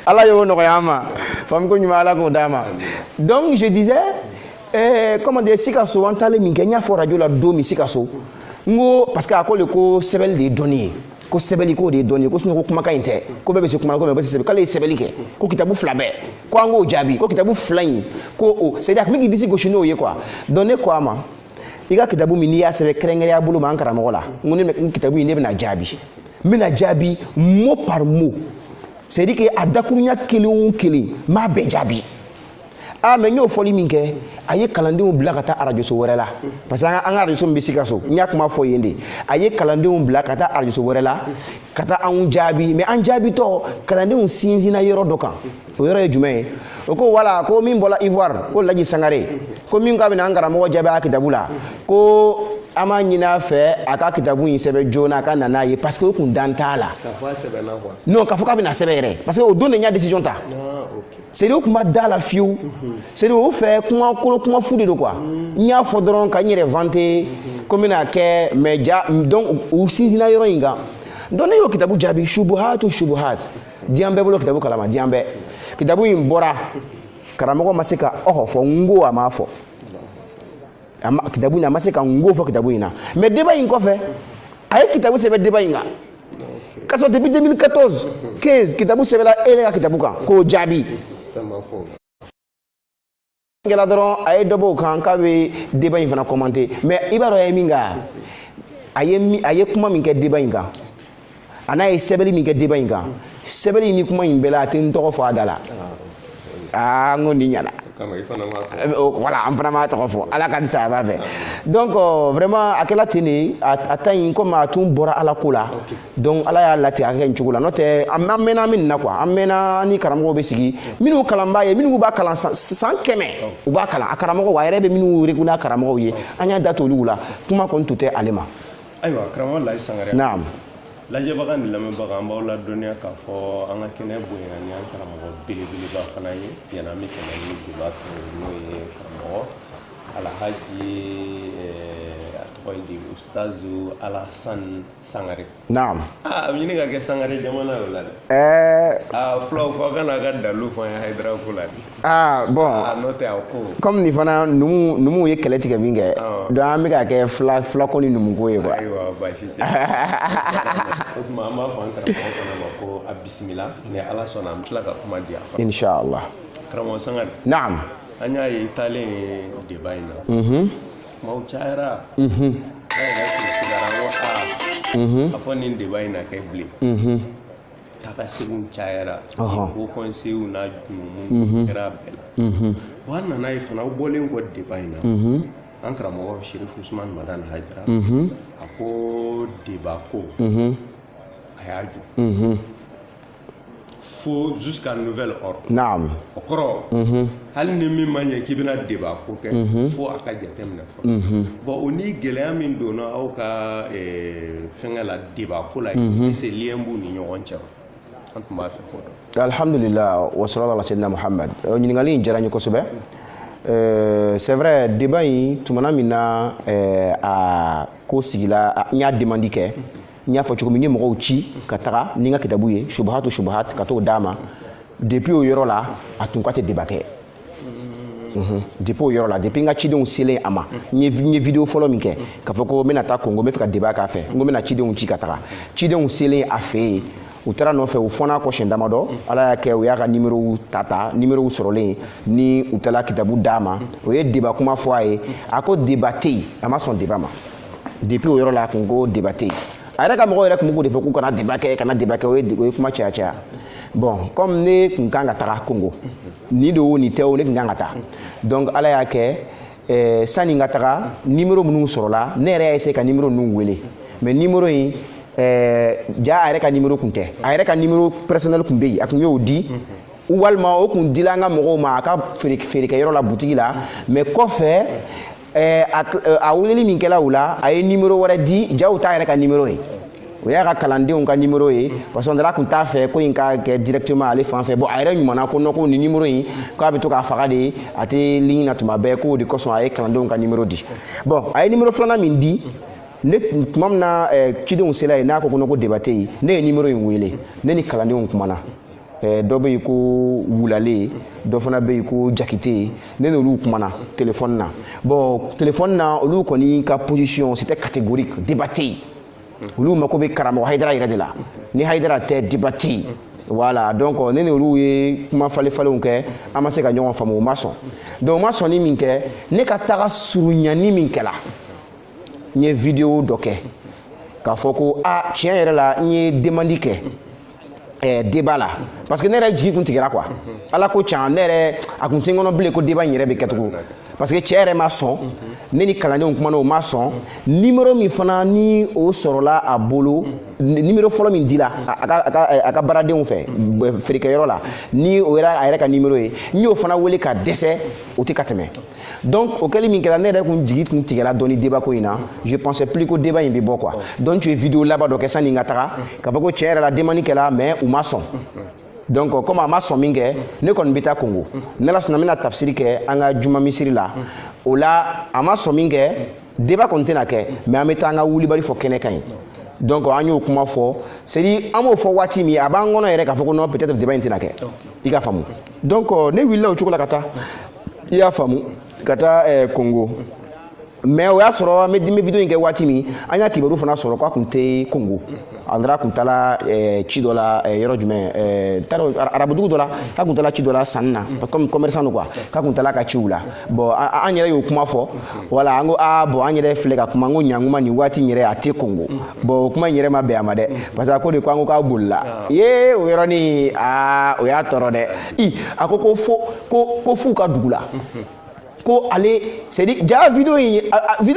ala y'o nɔgɔya an ma famiko ɲuman ala k'o d'a ma donc je disais comment dire Sikaso an taalen min kɛ n y'a fɔ radio la don min Sikaso n ko parce que a ko le ko sɛbɛnni de ye dɔnni ye ko sɛbɛnni k'o de ye dɔnni ye ko sinon ko kumakan in tɛ ko bɛɛ bɛ se kuma ko mɛ bɛɛ tɛ sɛbɛn k'ale ye sɛbɛnni kɛ ko kitabu fila bɛɛ ko an k'o jaabi ko kitabu fila in ko o c'est à dire a tun bɛ k'i disi gosi n'o ye quoi donc ne ko a ma i ka kitabu min n'i y'a sɛbɛn kɛrɛnkɛrɛnya bolo ma an karamɔgɔ la n ko ne kitabu in ne bɛna jaabi n bɛna jaabi mot par mot c'est à dire que a dakurunya kelen o kelen n b'a bɛɛ jaabi mais n y'o fɔli min kɛ a ye kalandenw bila ka taa arajoso wɛrɛ la parce que an ka arajoso min bɛ Sikaso n y'a kuma fɔ yen de a ye kalandenw bila ka taa arajoso wɛrɛ la ka taa anw jaabi mais an jaabitɔ kalandenw sinsinna yɔrɔ dɔ kan o yɔrɔ ye jumɛn ye o ko wala ko min bɔra Ivoire ko Laji Sangare ko min k'a bɛna an karamɔgɔ jaabi a ka kitabu la ko an b'a ɲini a fɛ a ka kitabu in sɛbɛn joona a ka na n'a ye parce que o kun dan t'a la non k'a fɔ k'a bɛna sɛbɛn yɛrɛ parce que o don de n y'a décision ta c'est à dire o kun b'a da la fiyewu c'est à dire o fɛ kuma kolo kuma fu de don quoi n y'a fɔ dɔrɔn ka n yɛrɛ vanter ko n bɛna kɛ mais ja donc u sinsinna yɔrɔ in kan donc ne y'o kitabu jaabi shubuhat diɲɛ bɛɛ bolo kitabu kalama diɲɛ bɛɛ kitabu in bɔra karamɔgɔ ma se ka ɔhɔ fɔ n ko a m'a fɔ kitabu in a ma se ka n ko fɔ kitabu in na mais débat in kɔfɛ a ye kitabu sɛbɛn débat in kan K'a sɔrɔ depuis 2014 15 kitabu sɛbɛnna e yɛrɛ ka kitabu kan k'o jaabi kɛla dɔrɔn a ye dɔ bɔ o kan k'a bɛ débat in fana commenter mais i b'a dɔn a ye min kɛ a ye kuma min kɛ débat in kan a n'a ye sɛbɛnni min kɛ débat in kan sɛbɛnni ni kuma in bɛɛ la a tɛ n tɔgɔ fɔ a da la n ko nin ɲɛna voilà an fana m'a tɔgɔ fɔ ala ka di saya b'a fɛ donc vraiment a kɛla ten de a ta in comme a tun bɔra ala ko la donc ala y'a latigɛ a kɛ nin cogo la n'o tɛ an mɛnna min na quoi an mɛnna ni karamɔgɔw bɛ sigi minnu kalanbaa ye minnu b'a kalan san 100 u b'a kalan a karamɔgɔw a yɛrɛ bɛ minnu wele ko n'a karamɔgɔw ye an y'a da t'olu la kuma kɔni tun tɛ ale ma ayiwa karamɔgɔ Laji Sangare naam lajɛbaga ni lamɛnbaga an b'aw ladɔnniya k'a fɔ an ka kɛnɛ bonyana ni an karamɔgɔ belebeleba fana ye yanni an bɛ tɛmɛ ni debat n'o ye karamɔgɔ Alhaji a tɔgɔ ye di Ustazu Alasan Sangare. naam a bɛ ɲini ka kɛ Sangare jamana o la dɛ fulaw fɔ a kana a ka dalilu fɔ an ye Hayidara ko la de bon n'o tɛ a ko comme nin fana numu ye kɛlɛ tigɛ min kɛ donc an bɛ ka kɛ fulako ni numuko ye quoi ayiwa baasi tɛ o tuma an b'a fɔ an karamɔgɔ fana ma ko a bisimila ni ala sɔnna an bɛ tila ka kuma di a fana inshallah karamɔgɔ Sangare naam an y'a ye i taalen débat in na kumaw cayara an yɛrɛ tun sigara n ko a fɔ nin débat in na kɛ bilen taga seginw cayara ko conseil n'a jurumu kɛra bɛɛ la wa an nana ye fana aw bɔlen kɔ débat in na an karamɔgɔ Sherif Usman Madani Hayidara a ko débat ko a y'a jɔ fo jusqu'à nouvel ordre naam o kɔrɔ hali ni min ma ɲɛ k'i bɛna débat ko kɛ fo a ka jateminɛ fɔlɔ bon o ni gɛlɛya min donna aw ka fɛngɛ la débat ko la est-ce que lien b'u ni ɲɔgɔn cɛ an tun b'a fɛ k'o dɔn alhamdulillah wa sallallahu ala sayyidina Muhammad ɲininkali in diyara n ye kosɛbɛ c'est vrai débat in tumana min na a ko sigila n y'a demandi kɛ n y'a fɔ cogo min n ye mɔgɔw ci ka taga ni n ka kitabu ye shubuhat ka t'o d'a ma depuis o yɔrɔ la a tun ka tɛ débat kɛ depuis o yɔrɔ la depuis n ka cidenw selen a ma n ye vidéo fɔlɔ min kɛ k'a fɔ ko n bɛna taa Congo n bɛ fɛ ka débat k'a fɛ n ko n bɛna cidenw ci ka taga cidenw selen a fɛ yen u taara nɔfɛ u fɔn'a kɔ siɲɛ damadɔ ala y'a kɛ u y'a ka numérow ta numérow sɔrɔlen ni u taara kitabu d'a ma o ye débat kuma fɔ a ye a ko débat tɛ yen a ma sɔn débat ma depuis o yɔrɔ la a kun ko débat tɛ yen a yɛrɛ ka mɔgɔw yɛrɛ tun b'o de fɔ k'u kana débat kɛ o ye kuma caya bon comme ne tun kan ka taga Congo ni do ni tɛ o ne tun kan ka taa donc ala y'a kɛ sani n ka taga numéro minnu sɔrɔla ne yɛrɛ y'a essayer ka numéro ninnu wele mais numéro in ja a yɛrɛ ka numéro kun tɛ a yɛrɛ ka numéro personnel kun bɛ yen a kun y'o di walima o kun dila an ka mɔgɔw ma a ka feerekɛyɔrɔ la butigi la mais kɔfɛ a weleli min kɛla o la a ye numéro wɛrɛ di jaw t'a yɛrɛ ka numéro ye o y'a ka kalandenw ka numéro ye parce que ndara kun t'a fɛ ko in ka kɛ directement ale fan fɛ bon a yɛrɛ ɲumana ko non ko ni numéro in k'a bɛ to k'a faga de a tɛ ligne na tuma bɛɛ k'o de kosɔn a ye kalandenw ka numéro di bon a ye numéro filanan min di ne tuma min na cidenw sela yen n'a ko ko débat tɛ yen ne ye numéro in wele ne ni kalandenw kumana dɔ bɛ yen ko wulale dɔ fana bɛ yen ko jakite ne n'olu kumana téléphone na bon téléphone na olu kɔni ka position c'était catégorique débat tɛ yen olu mako bɛ karamɔgɔ Hayidara yɛrɛ de la ni Hayidara tɛ débat tɛ yen voilà donc ne n'olu ye kuma falen-falenw kɛ an ma se ka ɲɔgɔn faamu o ma sɔn donc o ma sɔnni min kɛ ne ka taga surunyani min kɛla n ye vidéo dɔ kɛ k'a fɔ ko tiɲɛ yɛrɛ la n ye demandi kɛ débat la parce que ne yɛrɛ jigi kun tigɛra quoi ala ko can ne yɛrɛ a kun tɛ n kɔnɔ bilen ko débat in yɛrɛ bɛ kɛ tugun parce que cɛ yɛrɛ ma sɔn ne ni kalandenw kumana o ma sɔn numéro min fana ni o sɔrɔla a bolo numéro fɔlɔ min dila a ka baaradenw fɛ feerekɛyɔrɔ la ni o yɛrɛ a yɛrɛ ka numéro ye n y'o fana wele ka dɛsɛ o tɛ ka tɛmɛ donc o kɛli min kɛra ne yɛrɛ kun jigi kun tigɛla dɔɔni débat ko in na je pensais plus ko débat in bɛ bɔ quoi donc tu ye vidéo laban dɔ kɛ sani n ka taga k'a fɔ ko cɛ yɛrɛ la demandi kɛla mais u ma sɔn donc comme a ma sɔn min kɛ ne kɔni bɛ taa Congo n'ala sɔnna n bɛna tafsiri kɛ an ka juma misiri la o la a ma sɔn min kɛ débat kɔni tɛna kɛ mais an bɛ taa an ka wulibali fɔ kɛnɛ kan yen donc an y'o kuma fɔ c'est à dire an b'o fɔ waati min a b'an kɔnɔ yɛrɛ k'a fɔ ko non peut-être débat in tɛna kɛ i ka faamu donc ne wulila o cogo la ka taa i y'a faamu ka taa Congo mais o y'a sɔrɔ an bɛ video in kɛ waati min an y'a kibaru fana sɔrɔ k'a kun tɛ Congo Andra kun taara ci dɔ la yɔrɔ jumɛn arabudugu dɔ la k'a kun taara ci dɔ la sanni na comme commerçant don quoi k'a kun taara ka ciw la bon an yɛrɛ y'o kuma fɔ voilà an ko bon an yɛrɛ filɛ ka kuma n ko ɲankuma nin waati in yɛrɛ a tɛ Congo bon o kuma in yɛrɛ ma bɛn a ma dɛ parce que a ko de ko an ko k'a bolila ye o yɔrɔnin o y'a tɔɔrɔ dɛ a ko ko f'u ka dugu la ko ale c'est dit ja vidéo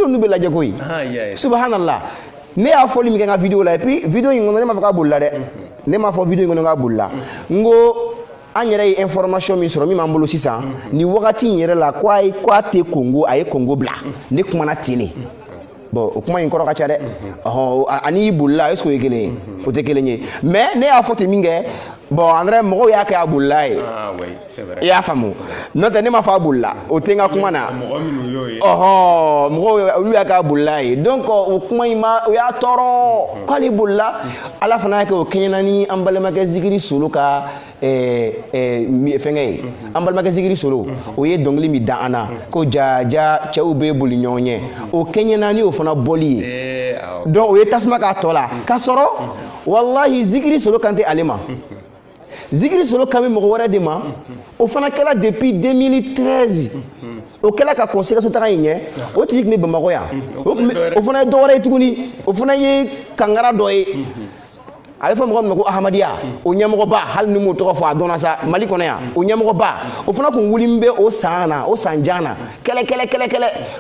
nu bɛ lajɛ koyi subhanallah ne y'a fɔli min kɛ n ka vidéo la et puis vidéo in kɔnɔ ne m'a fɔ k'a bolila dɛ ne m'a fɔ vidéo in kɔnɔ k'a bolila n ko an yɛrɛ ye information min sɔrɔ min b'an bolo sisan ni wagati in yɛrɛ la k'a tɛ Congo a ye Congo bila ne kumana ten de bon o kuma in kɔrɔ ka ca dɛ ani bolila est-ce que o ye kelen ye o tɛ kelen ye mais ne y'a fɔ ten min kɛ bon André mɔgɔw y'a kɛ a bolila ye i y'a faamu n'o tɛ ne ma fɔ a bolila o tɛ n ka kuma na mɔgɔw olu y'a kɛ a bolila ye donc o kuma in o y'a tɔɔrɔ k'ale bolila ala fana y'a kɛ o kɛɲɛna ni an balimakɛ Zikiri Solo ka fɛnkɛ ye an balimakɛ Zikiri Solo o ye dɔnkili min da an na ko jaja cɛw bɛ boli ɲɔgɔn ɲɛ o kɛɲɛna ni o fana bɔli ye donc o ye tasuma k'a tɔ la k'a sɔrɔ wallahi Zikiri Solo kan tɛ ale ma Zikiri Solo kan bɛ mɔgɔ wɛrɛ de ma o fana kɛra depuis 2013 o kɛra ka conséquence taga in ɲɛ o tigi tun bɛ Bamakɔ yan o fana ye dɔ wɛrɛ ye tuguni o fana ye kangara dɔ ye a bɛ fɔ mɔgɔ min ma ko Ahmadiyya o ɲɛmɔgɔba hali ni m'o tɔgɔ fɔ a dɔnna sa Mali kɔnɔ yan o ɲɛmɔgɔba o fana kun wuli bɛ o san na o san jan na kɛlɛ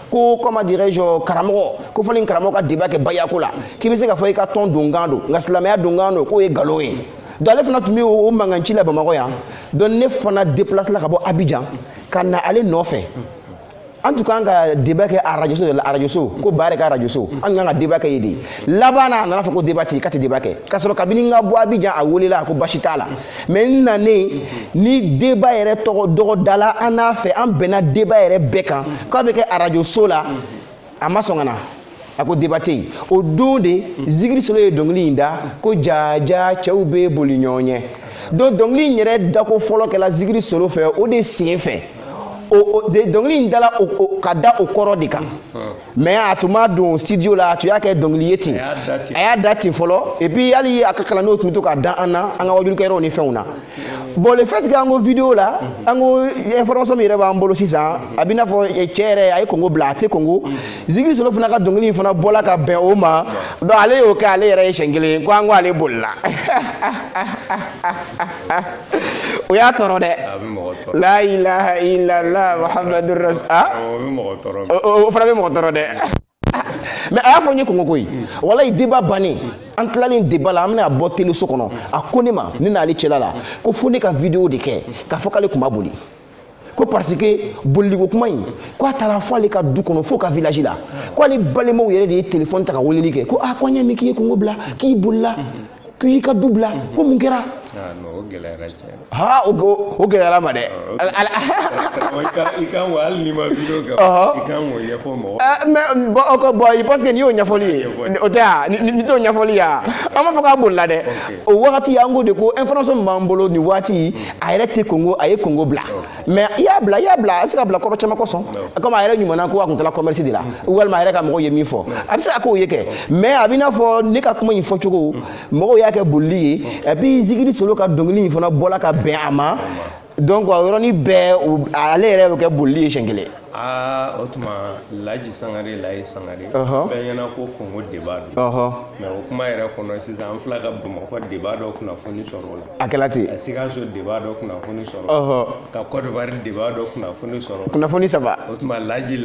ko comment dirais-je karamɔgɔ ko fɔli ni karamɔgɔ ka débat kɛ bayako la k'i bɛ se ka fɔ i ka tɔn donkan don nka silamɛya donkan don k'o ye nkalon ye donc ale fana tun bɛ o mankanci la Bamakɔ yan donc ne fana déplace la ka bɔ Abidjan ka na ale nɔfɛ en tout cas an ka débat kɛ radio so ko baara kɛ radio so an kan ka débat kɛ yen de laban na a nana fɔ ko débat tɛ yen k'a tɛ débat kɛ k'a sɔrɔ kabini n ka bɔ Abidjan a welela ko basi t'a la mais n nanen ni débat yɛrɛ tɔgɔ dɔgɔ dala an n'a fɛ an bɛnna débat yɛrɛ bɛɛ kan k'a bɛ kɛ radio so la a ma sɔn ka na a ko débat tɛ yen o don de Zikiri Solo ye dɔnkili in da ko jaja cɛw bɛ boli ɲɔgɔn ɲɛ donc dɔnkili in yɛrɛ dako fɔlɔ kɛla Zikiri Solo fɛ o de sen fɛ dɔnkili in dala ka da o kɔrɔ de kan mais a tun ma don studio la a tun y'a kɛ dɔnkili ye ten a y'a da ten fɔlɔ et puis hali a ka kalandenw tun bɛ to k'a da an na an ka wajulikɛyɔrɔw ni fɛnw na bon le fait que an ko vidéo la an ko information min yɛrɛ b'an bolo sisan a b'i n'a fɔ cɛ yɛrɛ a ye Congo bila a tɛ Congo Zikiri Solo fana ka dɔnkili in fana bɔla ka bɛn o ma donc ale y'o kɛ ale yɛrɛ ye siɲɛ kelen ko an ko ale bolila o y'a tɔɔrɔ dɛ la ilaha illallah Muhammadur Rasul o fana bɛ mɔgɔ tɔɔrɔ dɛ mais a y'a fɔ n ye Congo koyi walayi débat bannen an tilalen débat la an bɛna bɔ télé so kɔnɔ a ko ne ma ne n'ale cɛla la ko fo ne ka vidéo de kɛ k'a fɔ k'ale tun b'a boli ko parce que boliliko kuma in ko a taara fɔ ale ka du kɔnɔ fo ka village la ko ale balimaw yɛrɛ de ye téléphone ta ka weleli kɛ ko ko an y'a mɛn k'i ye Congo bila k'i bolila k'i ka du bila ko mun kɛra o gɛlɛyara ma dɛ i kan wa hali n'i ma vidéo kɛ i kan k'o ɲɛfɔ mɔgɔ mais bon parce que n'i y'o ɲɛfɔli ye o tɛ yan ni t'o ɲɛfɔli ye an b'a fɔ k'a bolila dɛ o wagati an ko de ko information min b'an bolo nin waati a yɛrɛ tɛ Congo a ye Congo bila mais i y'a bila a bɛ se ka bila kɔrɔ caman kosɔn comme a yɛrɛ ɲumana ko a kun taara commerce de la walima a yɛrɛ ka mɔgɔw ye min fɔ a bɛ se ka k'o ye kɛ mais a b'i n'a fɔ ne ka kuma in fɔcogo mɔgɔw y'a kɛ bolili ye et puis Zikiri Solo ka dɔnkili in fana bɔla ka bɛn a ma donc o yɔrɔnin bɛɛ ale yɛrɛ y'o kɛ bolili ye siɲɛ kelen o tuma Laji Sangare bɛɛ ɲɛna ko Congo débat don mais o kuma yɛrɛ kɔnɔ sisan an filɛ ka Bamakɔ débat dɔ kunnafoni sɔrɔ o la a kɛla ten ka Sikaso débat dɔ kunnafoni sɔrɔ ka Côte d'Ivoire débat dɔ kunnafoni sɔrɔ kunnafoni saba o tuma Laji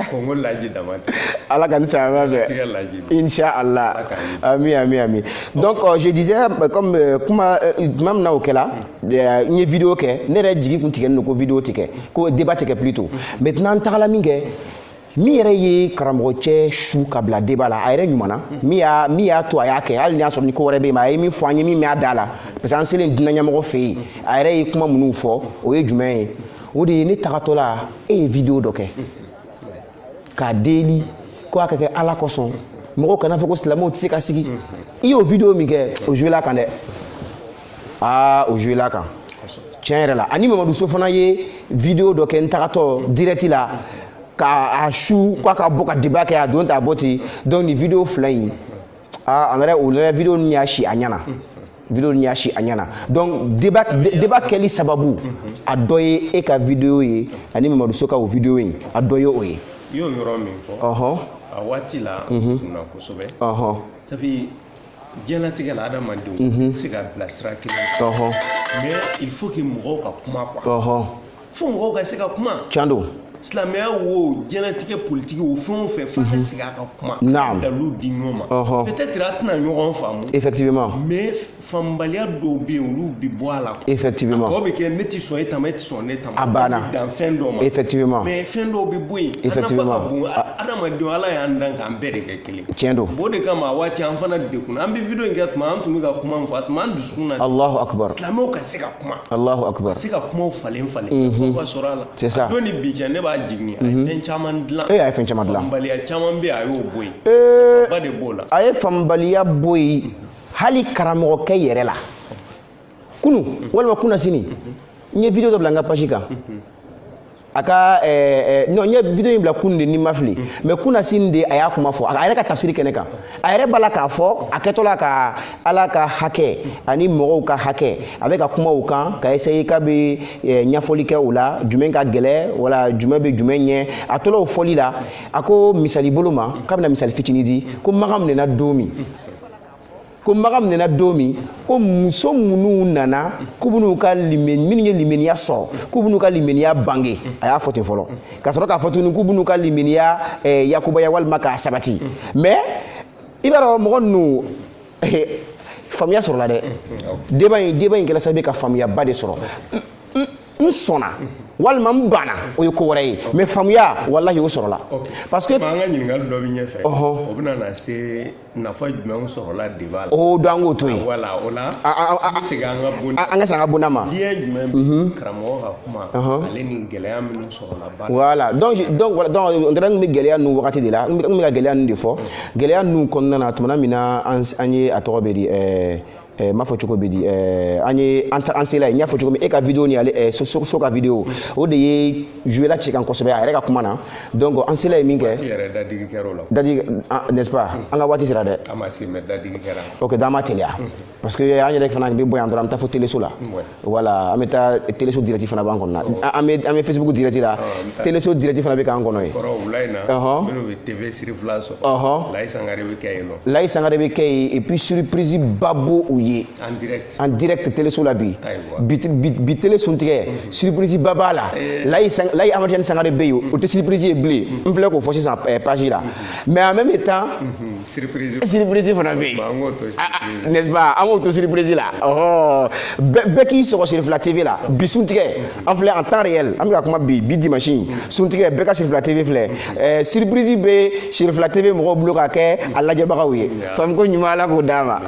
Congo Laji dama tɛ ala ka ni sababa bɛɛ Inch'Allah ami donc je disais comme kuma min na o kɛla n ye vidéo kɛ ne yɛrɛ jigi kun tigɛlen don ko vidéo tɛ kɛ ko débat tɛ kɛ plutôt maintenant n tagala min kɛ min yɛrɛ ye karamɔgɔ cɛ su ka bila débat la a yɛrɛ ɲumana min y'a to a y'a kɛ hali ni y'a sɔrɔ ni ko wɛrɛ bɛ yen a ye min fɔ an ye min mɛn a da la parce que an selen diinɛ ɲɛmɔgɔ fɛ yen a yɛrɛ ye kuma minnu fɔ o ye jumɛn ye o de ye ne tagatɔ la e ye vidéo dɔ kɛ k'a deli ko a ka kɛ ala kosɔn mɔgɔw kana fɔ ko silamɛw tɛ se ka sigi i y'o vidéo min kɛ o joué la kan dɛ o joué la kan tiɲɛ yɛrɛ la ani Mamadu So fana ye vidéo dɔ kɛ n tagatɔ direct la k'a su k'a ka bɔ ka débat kɛ a don ta bɔ ten donc ni vidéo fila in en vrai o yɛrɛ vidéo ni y'a si a ɲɛna vidéo ni y'a si a ɲɛna donc débat kɛli sababu a dɔ ye e ka vidéo ye ani Mamadu So ka o vidéo in a dɔ ye o ye i y'o yɔrɔ min fɔ a waati la kunna kosɛbɛ sabi diɲɛlatigɛ la adamadenw tɛ se ka bila sira kelen mais il faut que mɔgɔw ka kuma quoi fo mɔgɔw ka se ka kuma tiɲɛ don silamɛya wo diɲɛlatigɛ politiki o fɛn o fɛn f'a ka sigi a ka kuma dalu di ɲɔgɔn ma peut-être a tɛna ɲɔgɔn faamu effectivement mais faamubaliya dɔw bɛ yen olu bi bɔ a la effectivement tɔ bɛ kɛ ne tɛ sɔn e ta ma e tɛ sɔn ne ta ma a banna dan fɛn dɔ ma effectivement mais fɛn dɔw bɛ bɔ yen effectivement a nafa ka bon adamadenw ala y'an dan k'an bɛɛ de kɛ kelen tiɲɛ don o de kama a waati an fana degunna an bɛ video in kɛ tuma an tun bɛ ka kuma min fɔ a tuma an dusukun na Allahu akbar silamɛw ka se ka kuma Allahu akbar ka se ka kumaw falen falen fo ka sɔrɔ a la c'est ça don ni bi cɛ ne b'a jigin a ye fɛn caman dilan a ye fɛn caman dilan faamubaliya caman bɛ yen a y'o bɔ yen ba de b'o la a ye faamubaliya bɔ yen hali karamɔgɔkɛ yɛrɛ la kunu walima kuna sini n ye video dɔ bila n ka page kan a ka non n ye video in bila kunu de ni ma fili mais kuna sini de a y'a kuma fɔ a yɛrɛ ka tafsiri kɛnɛ kan a yɛrɛ b'a la k'a fɔ a kɛtɔla ka ala ka hakɛ ani mɔgɔw ka hakɛ a bɛ ka kuma o kan ka essayer k'a bɛ ɲɛfɔli kɛ o la jumɛn ka gɛlɛ wala jumɛn bɛ jumɛn ɲɛ a tola o fɔli la a ko misali bolo ma k'a bɛna misali fitinin di ko Magan nana don min ko Magan nana don min ko muso minnu nana k'u bɛn'u ka minnu ye limaniya sɔrɔ k'u bɛn'u ka limaniya bange a y'a fɔ ten fɔlɔ ka sɔrɔ k'a fɔ tuguni k'u bɛn'u ka limaniya yakubaya walima k'a sabati mais i b'a dɔn mɔgɔ ninnu faamuya sɔrɔla dɛ débat in kɛla sababu ye ka faamuyaba de sɔrɔ n sɔnna walima n banna o ye ko wɛrɛ ye mais faamuya wallahi o sɔrɔla parce que an ka ɲininkali dɔ bɛ ɲɛfɛ o bɛna na se nafa jumɛn sɔrɔla débat la o don an k'o to yen wala o la an bɛ segin an ka bonda an ka segin an ka bonda ma liɲɛ jumɛn bɛ karamɔgɔ ka kuma ale ni gɛlɛya minnu sɔrɔla ba voilà donc on dirait n bɛ gɛlɛya ninnu wagati de la n bɛ ka gɛlɛya ninnu de fɔ gɛlɛya ninnu kɔnɔna na tumana min na an ye a tɔgɔ bɛ di m'a fɔ cogo bɛ di an sela n y'a fɔ cogo min e ka vidéo ni ale so ka vidéo o de ye joué la cɛ kan kosɛbɛ a yɛrɛ ka kuma na donc an sela ye min kɛ yɛrɛ dadigi kɛra o la dadigi n'est-ce pas an ka waati sera dɛ an ma se mais dadigi kɛra ok dan ma teliya parce que an yɛrɛ fana bɛ bɔ yan dɔrɔn an bɛ taa fo téléso la voilà an bɛ taa téléso direct fana b'an kɔnɔ an bɛ Facebook direct la téléso direct fana bɛ k'an kɔnɔ ye kɔrɔ wula in na minnu bɛ TV sirifila sɔrɔ Layi Sangare bɛ kɛ yen nɔ Layi Sangare bɛ kɛ yen et puis surprise ba b'o u ye en direct téléso la bi télé suntigɛ surprise ba b'a la Layi Amadu Sangare bɛ yen o tɛ surprise ye bilen n filɛ k'o fɔ sisan page la mais en même temps surprise fana bɛ yen n'est-ce pas an k'o to surprise la bɛɛ k'i sɔgɔ Sirifila TV la bi suntigɛ an filɛ en temps réel an bɛ ka kuma bi dimanche suntigɛ bɛɛ ka Sirifila TV filɛ surprise bɛ Sirifila TV mɔgɔw bolo ka kɛ a lajɛbagaw ye faamuko ɲuman Ala k'o d'a ma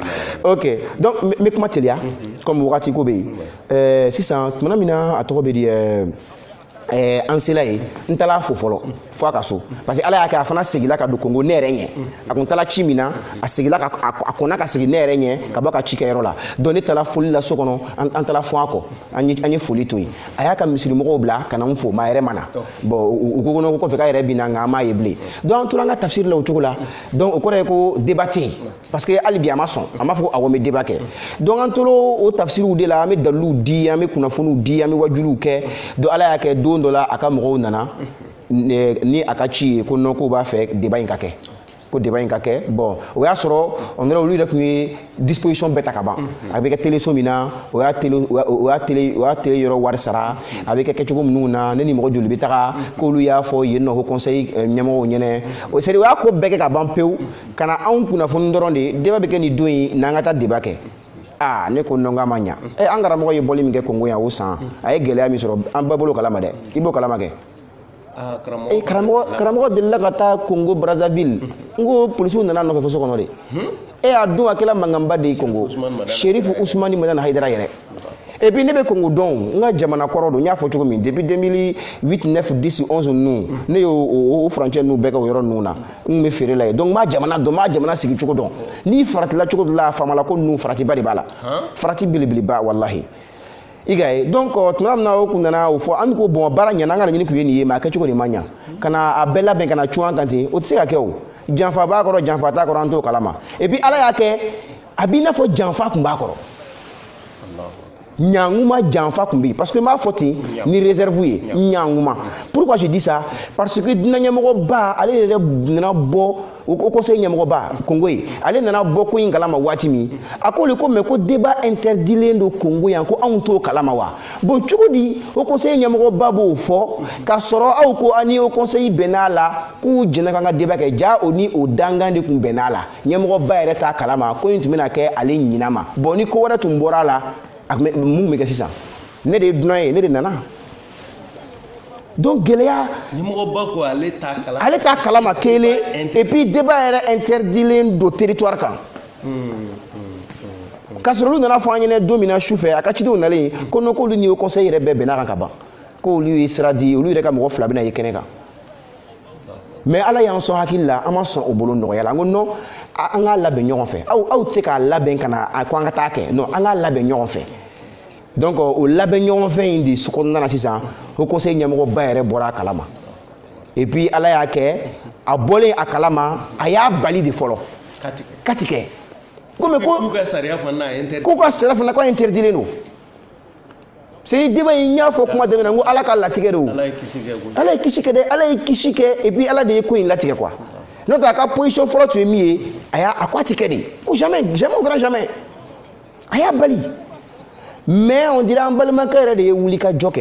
ok donc n bɛ kuma teliya comme wagati ko bɛ yen sisan tumana min na a tɔgɔ bɛ di an sela ye n taara fo fɔlɔ fo a ka so parce que ala y'a kɛ a fana segila ka don Congo ne yɛrɛ ɲɛ a kun taara ci min na a segila a kɔnna ka segin ne yɛrɛ ɲɛ ka bɔ ka ci kɛyɔrɔ la donc ne taara foli la so kɔnɔ an taara fɔ a kɔ an ye foli to yen a y'a ka misirimɔgɔw bila ka na n fo maa yɛrɛ ma na bon u ko ko kɔfɛ k'a yɛrɛ bɛ na nka an m'a ye bilen donc an tora an ka tafsiri la o cogo la donc o kɔrɔ ye ko débat tɛ yen parce que hali bi a ma sɔn a m'a fɔ ko awɔ n bɛ débat kɛ donc an tora o tafsiriw de la an bɛ daliliw di an bɛ kunnafoniw di an bɛ wajuliw kɛ donc ala y'a kɛ don dɔ la a ka mɔgɔw nana ni a ka ci ye ko non k'u b'a fɛ débat in ka kɛ ko débat in ka kɛ bon o y'a sɔrɔ on dirait olu yɛrɛ tun ye disposition bɛɛ ta ka ban a bɛ kɛ téléso min na o y'a télé yɔrɔ wari sara a bɛ kɛ kɛcogo minnu na ne ni mɔgɔ joli bɛ taga k'olu y'a fɔ yen nɔ ko conseil ɲɛmɔgɔw ɲɛnɛ c'est à dire o y'a ko bɛɛ kɛ ka ban pewu ka na anw kunnafoni dɔrɔn de débat bɛ kɛ nin don in n'an ka taa débat kɛ ne ko non k'a ma ɲa an karamɔgɔ ye bɔli min kɛ Congo yan o san a ye gɛlɛya min sɔrɔ an bɛɛ bolo kalama dɛ i b'o kalama kɛ karamɔgɔ delila ka taa Congo Brazzaville n ko polisiw nana nɔfɛ fo so kɔnɔ de a don a kɛla mankanba de ye Congo Sherifu Usmani Madani Hayidara yɛrɛ et puis ne bɛ Congo dɔn n ka jamana kɔrɔ don n y'a fɔ cogo min depuis 2008 9 10 11 ninnu ne y'o furancɛ ninnu bɛɛ kɛ o yɔrɔ ninnu na n bɛ feere la yen donc n b'a jamana dɔn n b'a jamana sigi cogo dɔn n'i faratila cogo dɔ la a faamala ko ninnu faratiba de b'a la farati belebeleba walahi Igaye donc tuma na o kunana o fo an ko bon bara nya nanga nyini kuye ni ma ka chuko ni manya kana abella ben kana chuan kanti o tsika ke o janfa ba ko janfa ta ko ranto kalama et puis ala yake abina fo janfa kun ba ko nyanguma janfa kumbi parce que ma foti ni réservé nyanguma. Pourquoi je dis ça? Parce que dinanyamo ba ale na bo o conseil nyamo ba Congo ale na bo ko ingalama watimi akole ko me ko débat interdit do Congo yanko anto kalama wa bon chukudi o conseil nyamo ba bo fo ka soro aw ko ani o conseil benala ku jina kanga débat ke ja oni o dangande ku benala nyamo ba ere ta kalama ko intumina ke ale nyinama bon ni ko wada tumbora la mun me kasi ça ne de dunaye ne de nana donc Géléa ale ta kalama kele et puis débat era interdit do territoire kan kasrolu nana fo anyene domina choufe akachi do nale ko no ko lu ni au conseil rebe benara kaba ko lu isradi lu reka mo fla bena yekeneka mais ala yan so hakilla ama so obolo no yala ngono anga labe nyon fe aw tseka labe kana akwanga take non anga labe nyon fe donc au labe nyon fe indi sukonna na sisa au conseil nyamo ba ere bora kalama et puis ala ya ke abole akalama aya bali de folo katike comme ko ka saria fana ko interdire no c'est débat il y a faut comment donner ngo ala ka latige do ala kishike de ala kishike et puis ala de ko in latige quoi notre ka position folo tu es mis aya aquatique de ko jamais au grand jamais aya bali mais on dirait en balma kere de wuli ka joke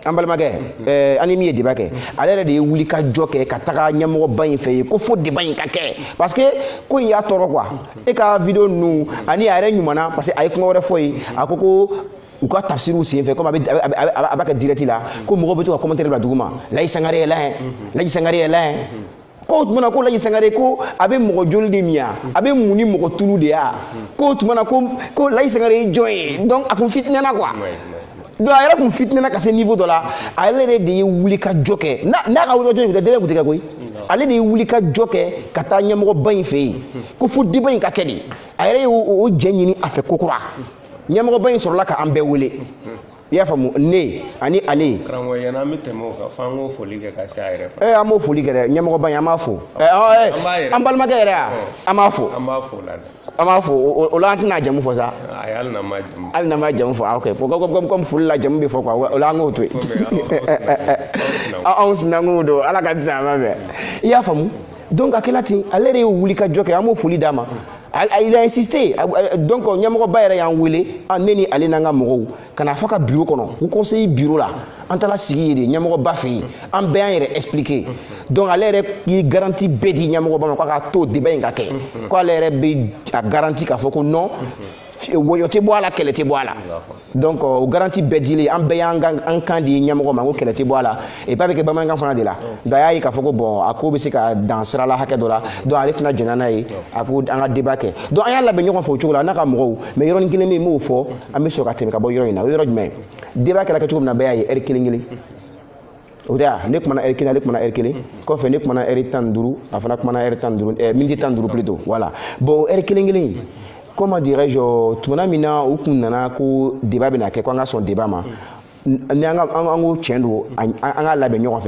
en balma ke animi débat ke ala de wuli ka joke ka taka nyamo ban fe ko fo débat ka ke parce que ko ya toro quoi e ka vidéo nous ani are nyumana parce que ay ko wore foyi akoko ou ka tafsiru sen fait comme avec direct là ko mo beto ka commentaire la duguma lay sangare la ko tuma ko lay sangare ko abe mo joldi miya abe muni mo tulu de ya ko tuma ko lay sangare joy donc akon fitna na quoi do ayra kun fitna na ka ce niveau de là ale de wuli ka joke na ka wuli joke de dele ko koy ale de wuli ka joke ka ta nyamo ban fe ko fu di ban ka kedi ayre o jenyini afa kokura nyamo ban sur la ka ambe wule ya famu ne ani ale kranwo yana mitemo ka fango foli ke ka shaire amo foli ke nyamo ban amafo ambal magere amafo o la antina jamu fo sa al na ma jamu fo okay comme ful la jamu be fo quoi o la ngoto on sinangudo ala ka tsa ma be ya famu donc akelati alere wuli ka joke amo foli dama il a insisté donc nyamoko bayere yan wele aneni ale nanga mogo kana faka bureau kono ku conseil bureau la antala sigi de nyamoko bafi an be yan yere expliquer donc alere yi garantie bedi nyamoko ba ko ka to débat ngake ko alere be a garantie ka foko non woyote boala kelete boala donc o garantie bedili an be yan an kandi nyamoko ma ko kelete boala et pas avec bamanga fana de la da yayi ka foko bon ako be se ka dansera la hake dola donc ale fina jenana yi ako an débat ke donc an ya labe nyoko fo chokola na ka mo mais yoro ngile me mo fo am be so ka temi ka bo yoro ina yoro jme débat ke la ka chokom na be yayi er kilingili oda ne kuma na er kilingili kuma na er kilingili ko fe ne kuma na er tanduru afana kuma na er tanduru minute tanduru plutôt voilà bon er kilingili comment dirais-je tout le monde ou kunana ko débat bena ke ko nga son débat ma nyanga ango chendo anga labe nyoko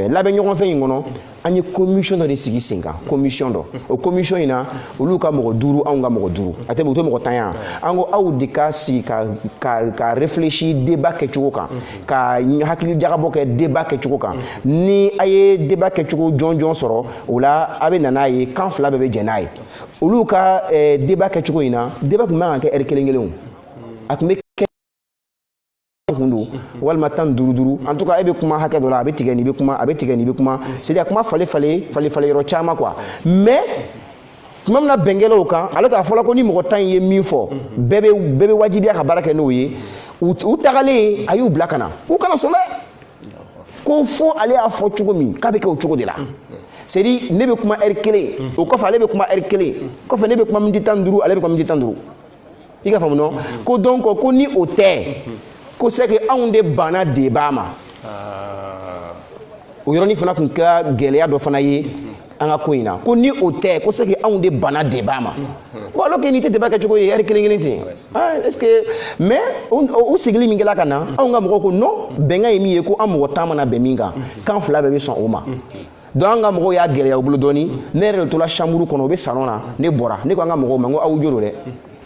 fe ngono ani commission de sigi singa commission do o commission ina uluka mo duru anga mo duru ate mo to mo tanya ango awu dika si ka réfléchir débat ke chuko ka hakili jaga boke débat ke chuko ni aye débat ke chuko jonjon soro ula abe nanaye kan fla bebe jenai uluka débat ke chuko ina débat ko ma ke erkelengelew akme hundu walma tan duru en tout cas ebe kuma hake dola abe tigani be kuma c'est dire kuma fale ro chama quoi mais même na bengelo kan ale ka fola ko ni mo tan ye min fo bebe wajibi ka baraka no ye u tagale ayu blakana u kana somé ko fo ale a fo chugo mi ka be ke o chugo de la c'est dire ne be kuma erkele o ko fa ale be kuma erkele ko fa ne be kuma mindi tan duru ale be kuma mindi tan duru iga famu no ko donc ko ni hôtel ko c'est que on de bana débat ma o yoroni fana kun ka Géléa do fana ye an ka ko in na ko ni o tɛ ko c'est que anw de banna débat ma bon alors que n'i tɛ débat kɛcogo ye heure kelen ten est ce que mais o sigili min kɛla ka na anw ka mɔgɔw ko non bɛnkan ye min ye ko an mɔgɔ 10 mana bɛn min kan kan 2 bɛɛ bɛ sɔn o ma donc an ka mɔgɔw y'a gɛlɛya u bolo dɔɔni ne yɛrɛ de tola chambre kɔnɔ u bɛ salon na ne bɔra ne ko an ka mɔgɔw ma n ko aw jo don dɛ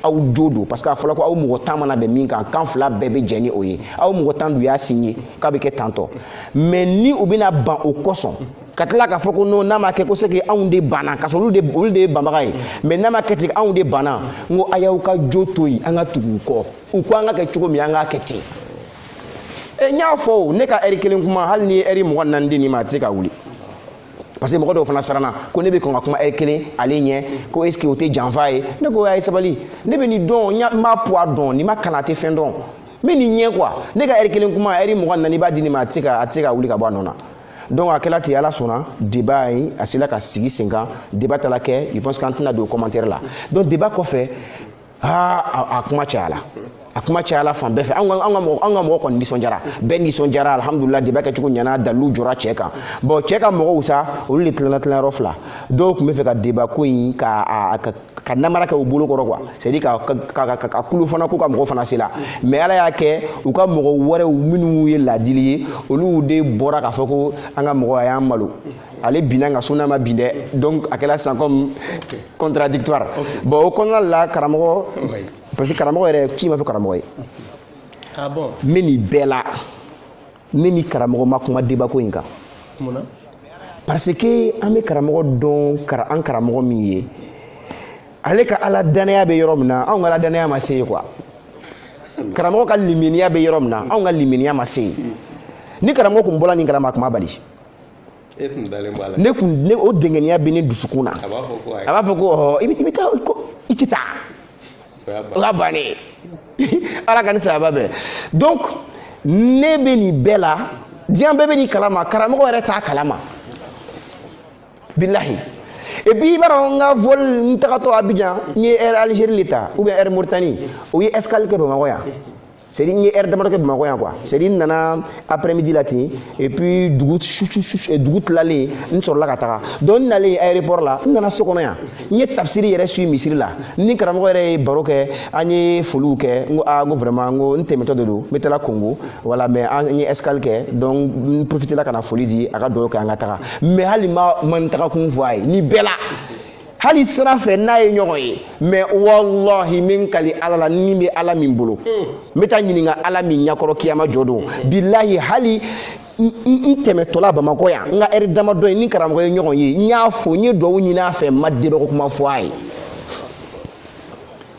aw jo don parce que a fɔra ko aw mɔgɔ 10 mana bɛn min kan kan 2 bɛɛ bɛ jɛn ni o ye aw mɔgɔ 10 dun y'a signé k'a bɛ kɛ tantɔ mais ni u bɛna ban o kɔsɔn ka tila k'a fɔ ko non n'a ma kɛ ko c'est que anw de banna ka sɔrɔ olu de ye banbaga ye mais n'a ma kɛ ten anw de banna n ko a y'aw ka jo to yen an ka tugu u kɔ u ko an ka kɛ cogo min an k'a kɛ ten n y'a fɔ ne ka heure kelen kuma hali ni ye heure 24 di nin ma a tɛ se ka wuli parce que mɔgɔ dɔw fana siranna ko ne bɛ kɔn ka kuma heure kelen ale ɲɛ ko est ce que o tɛ janfa ye ne ko a ye sabali ne bɛ nin dɔn n m'a poids dɔn nin ma kalan a tɛ fɛn dɔn n bɛ nin ɲɛ quoi ne ka heure kelen kuma heure 24 i b'a di nin ma a tɛ se ka wuli ka bɔ a nɔ na donc a kɛla ten ala sɔnna débat in a sela ka sigi sen kan débat taara kɛ je pense qu'an tɛna don commentaire la donc débat kɔfɛ a kuma cayala a kuma cayala fan bɛɛ fɛ an ka mɔgɔ kɔni nisɔndiyara bɛɛ nisɔndiyara alhamdulillah débat kɛcogo ɲɛna dalilu jɔra cɛ kan bon cɛ ka mɔgɔw sa olu de tilala yɔrɔ 2 dɔw tun bɛ fɛ ka débat ko in ka namara kɛ u bolo kɔrɔ quoi c'est à dire ka kulu fana k'u ka mɔgɔw fana se la mais ala y'a kɛ u ka mɔgɔ wɛrɛw minnu ye ladili ye olu de bɔra k'a fɔ ko an ka mɔgɔ a y'an malo ale binna nka sunna ma bin dɛ donc a kɛla sisan comme contradictoire bon o kɔnɔna la karamɔgɔ parce que karamɔgɔ yɛrɛ ci ma fɔ karamɔgɔ ye n bɛ nin bɛɛ la ne ni karamɔgɔ ma kuma débat ko in kan parce que an bɛ karamɔgɔ dɔn an karamɔgɔ min ye ale ka ala danaya bɛ yɔrɔ min na anw ka ala danaya ma se yen quoi karamɔgɔ ka limaniya bɛ yɔrɔ min na anw ka limaniya ma se yen ni karamɔgɔ kun bɔra nin kalama a kun ma bali ne o dengɛniya bɛ ne dusukun na a b'a fɔ ko i bɛ taa i tɛ taa o y'a bannen ala ka ni sayaba bɛɛ donc ne bɛ nin bɛɛ la diɲɛ bɛɛ bɛ nin kalama karamɔgɔ yɛrɛ t'a kalama bilahi et puis i b'a dɔn n ka vol n tagatɔ Abidjan n ye air Algérie le ta ou bien air Mauritanie o ye escale kɛ Bamakɔ yan c'est à dire n ye air damadɔ kɛ Bamakɔ yan quoi c'est à dire n nana après midi la ten et puis dugu tilalen n sɔrɔla ka taga donc n nalen aéroport la n nana so kɔnɔ yan n ye tafsiri yɛrɛ suit misiri la ni karamɔgɔ yɛrɛ ye baro kɛ an ye foliw kɛ n ko n ko vraiment n ko n tɛmɛtɔ de don n bɛ taga Congo voilà mais an ye escale kɛ donc n profitera ka na foli di a ka dugawu kɛ an ka taga mais hali ma n taga kun fɔ a ye nin bɛɛ la hali sira fɛ n'a ye ɲɔgɔn ye mais wallahi min kali ala la ni bɛ ala min bolo n bɛ taa ɲininka ala min ɲɛkɔrɔ kiyama jɔ don bilahi hali n tɛmɛtɔla Bamakɔ yan n ka heure damadɔ ye ni karamɔgɔ ye ɲɔgɔn ye n y'a fɔ n ye dugawu ɲini a fɛ n ma débat ko kuma fɔ a ye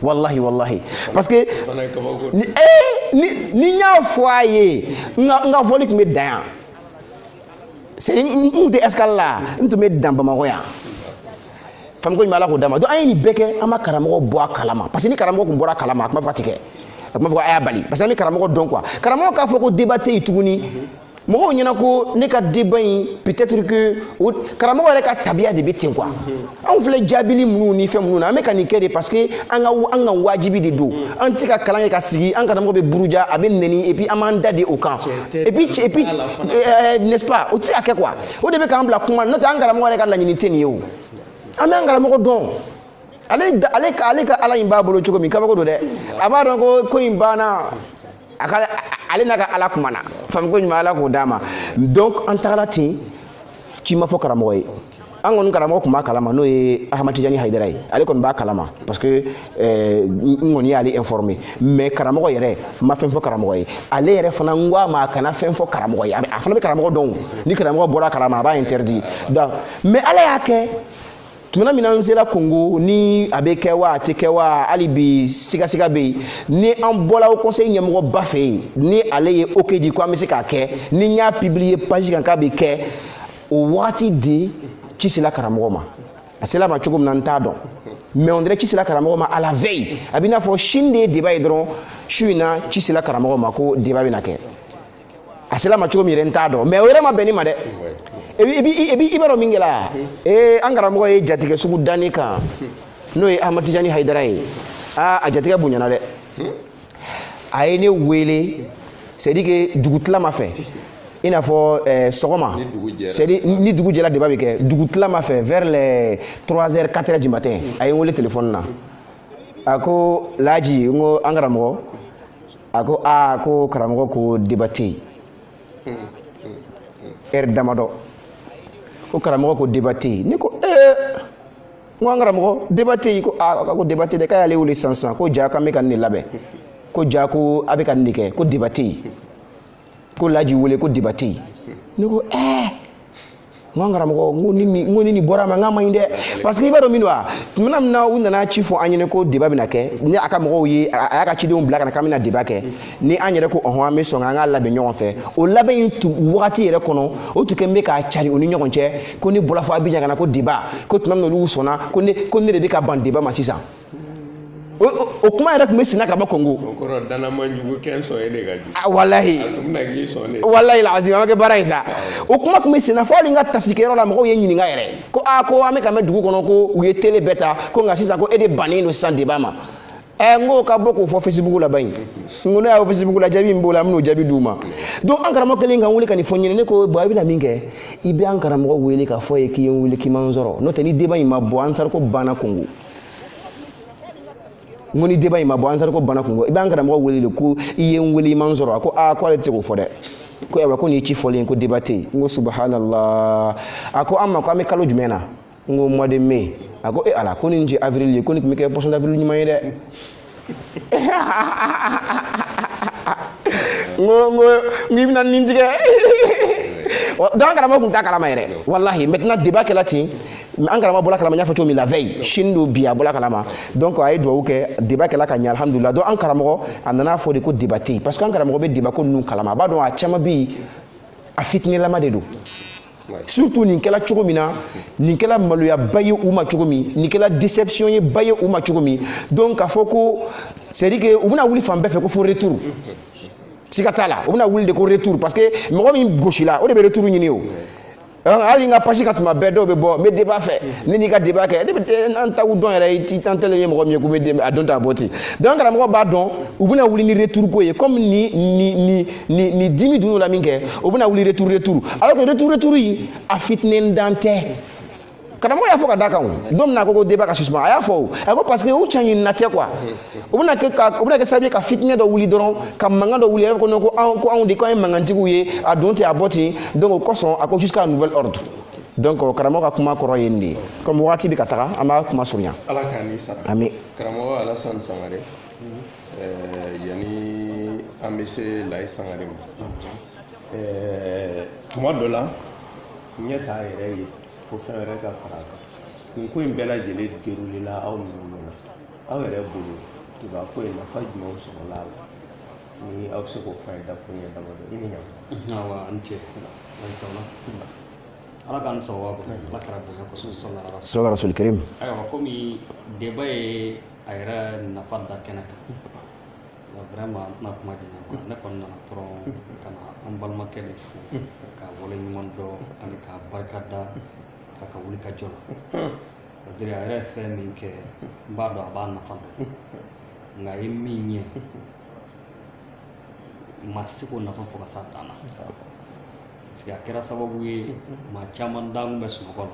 wallahi parce que ni n y'a fɔ a ye n ka fɔli tun bɛ dan yan c'est n tun tɛ escale la n tun bɛ dan Bamakɔ yan fami ko ɲuman ala k'o d'a ma donc an ye nin bɛɛ kɛ an ma karamɔgɔ bɔ a kalama parce que ni karamɔgɔ kun bɔra a kalama a kuma fɔ a tɛ kɛ a kuma fɔ a y'a bali parce que an bɛ karamɔgɔ dɔn quoi karamɔgɔ k'a fɔ ko débat tɛ yen tuguni mɔgɔw ɲɛna ko ne ka débat in peut-être que karamɔgɔ yɛrɛ ka tabiya de bɛ ten quoi anw filɛ jaabili minnu ni fɛn minnu na an bɛ ka nin kɛ de parce que an ka wajibi de don an tɛ ka kalan kɛ ka sigi an karamɔgɔ bɛ buruja a bɛ nɛni et puis an b'an da de o kan et puis n'est-ce pas o tɛ se ka kɛ quoi o de bɛ k'an bila kuma n'o tɛ an karamɔgɔ yɛrɛ ka laɲini tɛ nin ye o an bɛ an karamɔgɔ dɔn ale ka ala in b'a bolo cogo min kabako don dɛ a b'a dɔn ko in banna ale n'a ka ala kumana fami ko ɲuman ala k'o d'a ma donc an tagara ten ci ma fɔ karamɔgɔ ye an kɔni karamɔgɔ tun b'a kalama n'o ye Ahmad Tijani Haidara ye ale kɔni b'a kalama parce que n kɔni y'ale informé mais karamɔgɔ yɛrɛ n ma fɛn fɔ karamɔgɔ ye ale yɛrɛ fana n ko a ma a kana fɛn fɔ karamɔgɔ ye a fana bɛ karamɔgɔ dɔn ni karamɔgɔ bɔra kalama a b'a interdit donc mais ala y'a kɛ tumana min an sera Congo ni a bɛ kɛ wa a tɛ kɛ wa hali bi sigasiga bɛ yen ni an bɔra o conseil ɲɛmɔgɔ ba fɛ yen ni ale ye ok di ko an bɛ se k'a kɛ ni n y'a publier page kan k'a bɛ kɛ o wagati de ci sera karamɔgɔ ma a sera ma cogo min na n t'a dɔn mais on dirait ci sera karamɔgɔ ma à la veille a bɛ i n'a fɔ sini de ye débat ye dɔrɔn su in na ci sera karamɔgɔ ma ko débat bɛ na kɛ a sera ma cogo min yɛrɛ n t'a dɔn mais o yɛrɛ ma bɛn ne ma dɛ. I b'a dɔn min kɛra an karamɔgɔ ye jatigɛ sugu danni kan n'o ye Ahmad Tijani Haidara ye a jatigɛ bonyana dɛ a ye ne wele c'est à dire que dugutila ma fɛ i n'a fɔ sɔgɔma c'est ni dugu jɛra débat bɛ kɛ dugu tila ma fɛ vers les 3h 4h du matin a ye n wele téléphone na a ko Laji n ko an karamɔgɔ a ko ko karamɔgɔ ko débat tɛ yen heure damadɔ ko karamɔgɔ ko débat tɛ yen ne ko n ko an karamɔgɔ débat tɛ yen ko débat tɛ dɛ k'a y'ale wele sisan ko ja k'an bɛ ka nin de labɛn ko ja ko a bɛ ka nin de kɛ ko débat tɛ yen ko Laji wele ko débat tɛ yen ne ko n ko an karamɔgɔ n ko ni nin bɔra ma n k'a ma ɲi dɛ parce que i b'a dɔn min don wa tuma min na u nana ci fɔ an ɲɛna ko débat bɛna kɛ ni a ka mɔgɔw ye a y'a ka cidenw bila ka na k'an bɛna débat kɛ ni an yɛrɛ ko an bɛ sɔn an k'a labɛn ɲɔgɔn fɛ o labɛn in wagati yɛrɛ kɔnɔ o tun kɛlen bɛ k'a cari u ni ɲɔgɔn cɛ ko ni bɔra fɔ Abidjan ka na ko débat ko tuma min na olu sɔnna ko ne de bɛ ka ban débat ma sisan o kuma yɛrɛ tun bɛ senna ka bɔ Congo. O kɔrɔ danamajugu kɛn sɔn e de ka jugu. Walahi. A tun bɛna k'i sɔn de. Walahi lazim an bɛ kɛ baara in sa. O kuma tun bɛ senna fo hali n ka tafsikɛyɔrɔ la mɔgɔw ye ɲininka yɛrɛ ko ko an bɛ ka mɛn dugu kɔnɔ ko u ye télé bɛɛ ta ko nka sisan ko e de bannen don sisan débat ma. N ko ka bɔ k'o fɔ Facebook la ban n ko ne y'a fɔ Facebook la jaabi min b'o la an bɛn'o jaabi d'u ma donc an karamɔgɔ kɛlen ka n wele ka nin fɔ n ɲɛna ne ko bon a bɛna min kɛ i bɛ an karamɔgɔ wele k'a fɔ ye k'i ye n wele k'i ma n sɔrɔ n'o tɛ ni débat in ma bɔ Ansar ko banna Congo. N ko ni débat in ma bɔ Ansar ko banna Congo i b'an karamɔgɔ wele de ko i ye n wele i ma n sɔrɔ a ko ko ale tɛ se k'o fɔ dɛ ko ayiwa ko nin ye ci fɔlen ko débat tɛ yen n ko subhanallah a ko an ma ko an bɛ kalo jumɛn na n ko mois de mai a ko ala ko nin tɛ avril ye ko nin tun bɛ kɛ poisson d'avril ɲuman ye dɛ n ko i bɛna nin tigɛ donc an karamɔgɔ tun t'a kalama yɛrɛ wallahi maintenant débat kɛla ten an karamɔgɔ bɔra kalama n y'a fɔ cogo min la veille sini don bi a bɔra kalama donc a ye dugawu kɛ débat kɛla ka ɲɛ alhamdulillah donc an karamɔgɔ a nana fɔ de ko débat tɛ yen parce que an karamɔgɔ bɛ débat ko ninnu kalama a b'a dɔn a caman bɛ yen a fitinilama de don surtout nin kɛla cogo min na nin kɛla maloyaba ye u ma cogo min nin kɛla déception ye ba ye u ma cogo min donc k'a fɔ ko c'est à dire que u bɛna wuli fan bɛɛ fɛ ko fo retour siga t'a la u bɛna wuli de ko retour parce que mɔgɔ min gosila o de bɛ retour ɲini o hali n ka page kan tuma bɛɛ dɔw bɛ bɔ n bɛ débat fɛ ne n'i ka débat kɛ ne bɛ an taw dɔn yɛrɛ i t'an tɛlen ye mɔgɔ min ye ko n bɛ a dɔn ta bɔ ten donc karamɔgɔ b'a dɔn u bɛna wuli ni retour ko ye comme ni dimi dun'u la min kɛ u bɛna wuli retour alors que retour in a fitinɛndan tɛ karamɔgɔ y'a fɔ ka da kan don min na ko débat ka suspend a y'a fɔ a ko parce que u cɛ ɲinina tɛ quoi u bɛna kɛ sababu ye ka fitinɛ dɔ wuli dɔrɔn ka mankan dɔ wuli yɛrɛ ko non ko anw de ko an ye mankantigiw ye a don ten a bɔ ten donc o kosɔn a ko jusqu'à nouvel ordre donc karamɔgɔ ka kuma kɔrɔ ye nin de ye comme wagati bɛ ka taga an b'a kuma surunya. Ala k'an sara. Ami. Karamɔgɔ Alassane Sangare yanni an bɛ se Layi Sangare ma tuma dɔ la ɲɛ t'a yɛrɛ ye. Fo fɛn wɛrɛ ka fara kan nin ko in bɛɛ lajɛlen déroulé la aw ni ɲɔgɔn na aw yɛrɛ bolo tuba ko in nafa jumɛn sɔrɔla la ni aw bɛ se k'o fɔ an ye dakun ye damadɔ i ni ɲankuma. Awa an cɛ ala k'an sababu ala kɛra bonya kosɔn sɔlɔ rasul karim. Ayiwa komi débat ye a yɛrɛ nafa da kɛnɛ kan vraiment n tɛna kuma di ɲan ne kɔni nana dɔrɔn ka na an balimakɛ de fo ka waleɲuman dɔn ani k'a barika da a ka wuli ka jɔ la c'est-à-dire a yɛrɛ ye fɛn min kɛ n b'a dɔn a b'a nafa dɔn nka a ye min ɲɛ maa tɛ se k'o nafa fɔ ka s'a dan na parce que a kɛra sababu ye maa caman dagun bɛ sunɔgɔ la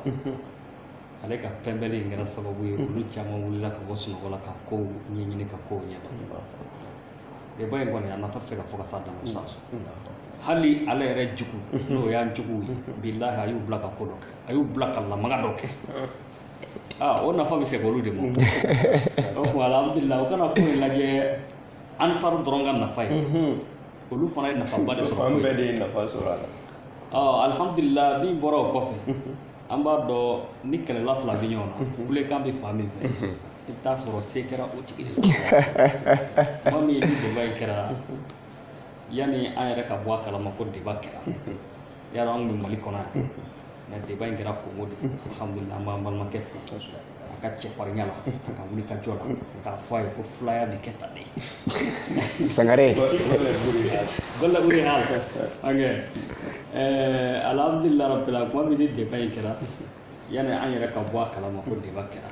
ale ka pɛnbɛli in kɛra sababu ye olu caman wulila ka bɔ sunɔgɔ la ka kow ɲɛɲini ka kow ɲɛdɔn débat in kɔni a nafa tɛ se ka fɔ ka s'a dan na hali ale yɛrɛ jugu n'o y'an jugu ye bilahi a y'u bila ka ko dɔ kɛ a y'u bila ka lamaga dɔ kɛ o nafa bɛ se k'olu de ma o kuma alhamdulillah o kana ko in lajɛ Ansar dɔrɔn ka nafa ye olu fana ye nafaba de sɔrɔ fan bɛɛ de ye nafa sɔrɔ a la alhamdulillah min bɔra o kɔfɛ an b'a dɔn ni kɛlɛla fila bɛ ɲɔgɔn na kulekan bɛ fan min fɛ i bɛ taa sɔrɔ se kɛra o tigi de ye maa min ye ni débat in kɛra yani an yɛrɛ ka bɔ a kalama ko débat kɛra yarɔ an bɛ Mali kɔnɔ yan mais débat in kɛra Congo de alhamdulillah an b'an balimakɛ fo a ka cɛfarinya la a ka wuli ka jɔ la k'a fɔ a ye ko filaya bɛ kɛ tan de Sangare golla ɓuri haal ok alhamdulillah rabbil alamin kuma min ni débat in kɛra yani an yɛrɛ ka bɔ a kalama ko débat kɛra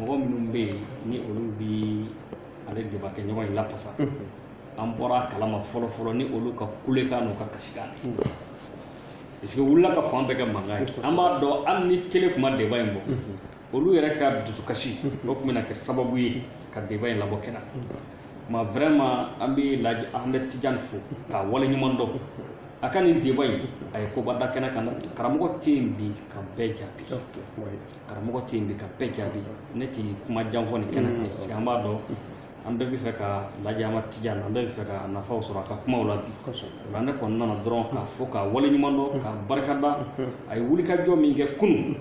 mɔgɔ minnu bɛ yen ni olu bi ale débat kɛ ɲɔgɔn in lapasa an bɔra kalama fɔlɔ ni olu ka kulekan n'u ka kasikan ye parce que wulila ka fan bɛɛ kɛ mankan ye an b'a dɔn hali ni télé kuma débat in bɔ olu yɛrɛ ka dusukasi o tun bɛna kɛ sababu ye ka débat in labɔ kɛnɛ ma vraiment an bɛ Laji Ahmed Tidiane fo k'a waleɲuman dɔn a ka nin débat in a ye koba da kɛnɛ kan karamɔgɔ tɛ yen bi ka bɛɛ jaabi karamɔgɔ tɛ yen bi ka bɛɛ jaabi ne tɛ kuma jan fɔ nin kɛnɛ kan parce que an b'a dɔn an bɛɛ bɛ fɛ ka Laji Ahmed Tidiane an bɛɛ bɛ fɛ ka nafaw sɔrɔ a ka kumaw la bi o la ne kɔni nana dɔrɔn k'a fɔ k'a waleɲuman dɔn k'a barikada a ye wulikajɔ min kɛ kunun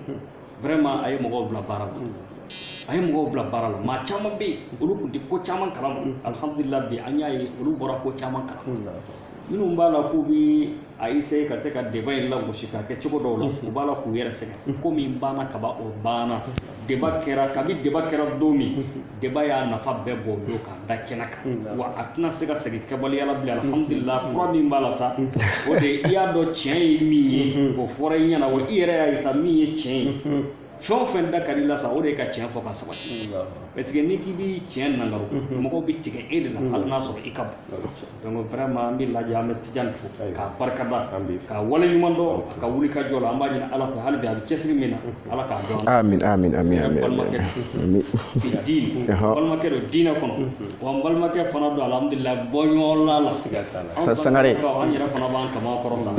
vraiment a ye mɔgɔw bila baara la a ye mɔgɔw bila baara la maa caman bɛ yen olu tun tɛ ko caman kalama alhamdulillah bi an y'a ye olu bɔra ko caman kalama minnu b'a la k'u bɛ a essayer ka se ka débat in lagosi k'a kɛ cogo dɔw la u b'a la k'u yɛrɛ sɛgɛn ko min banna kaba o banna débat kɛra kabi débat kɛra don min débat y'a nafa bɛɛ bɔ o don k'a da kɛnɛ kan wa a tɛna se ka segin kɛbaliya la bilen alhamdulillah fura min b'a la sa o de i y'a dɔn tiɲɛ ye min ye o fɔra i ɲɛna wa i yɛrɛ y'a ye sa min ye tiɲɛ ye fɛn o fɛn da ka di la sa o de ka tiɲɛ fɔ ka sabati parce que ni k'i bɛ tiɲɛ nangaro mɔgɔw bɛ tigɛ e de la hali n'a sɔrɔ i ka bon donc vraiment an bɛ Laji Ahmed Tidiane fo k'a barikada k'a waleɲuman dɔn a ka wulikajɔ la an b'a ɲini Ala fɛ hali bi a bɛ cɛsiri min na Ala k'a dɔn amin amin amin amin balimakɛ don diinɛ kɔnɔ wa n balimakɛ fana don alhamdulillah bɔɲɔgɔnla la Sangare an yɛrɛ fana b'an kama kɔrɔta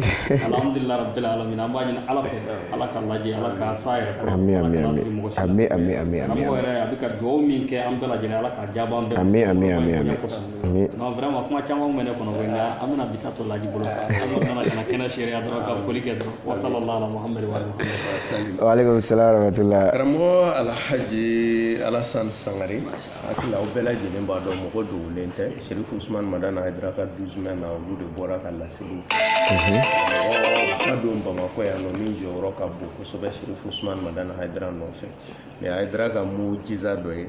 alhamdulillah rabbil alamin an b'a ɲini Ala fɛ Ala ka Laji Ala k'a sa yɛrɛ amin amin amin amin amin amin yɛrɛ a bɛ ka dugawu min kɛ an bɛɛ lajɛlen Ala k'a jaabi an bɛɛ amin amin amin amin non vraiment kuma caman bɛ ne kɔnɔ nka an bɛna bi taa to Laji bolo an nana kana kɛnɛ seereya dɔrɔn ka foli kɛ dɔrɔn wa sallallahu ala Muhammad wa wa alaikum salam wa rahmatullah karamɔgɔ Alhaji Alassane Sangare hakili aw bɛɛ lajɛlen b'a dɔn mɔgɔ dogolen tɛ Sherifu Usman Madana Haidara ka 12 mai na olu de bɔra ka laseli ka don Bamakɔ yan nɔ min jɔyɔrɔ ka bon kosɛbɛ Sherifu Usman Madana Haidara nɔfɛ mais Haidara ka mujiza dɔ ye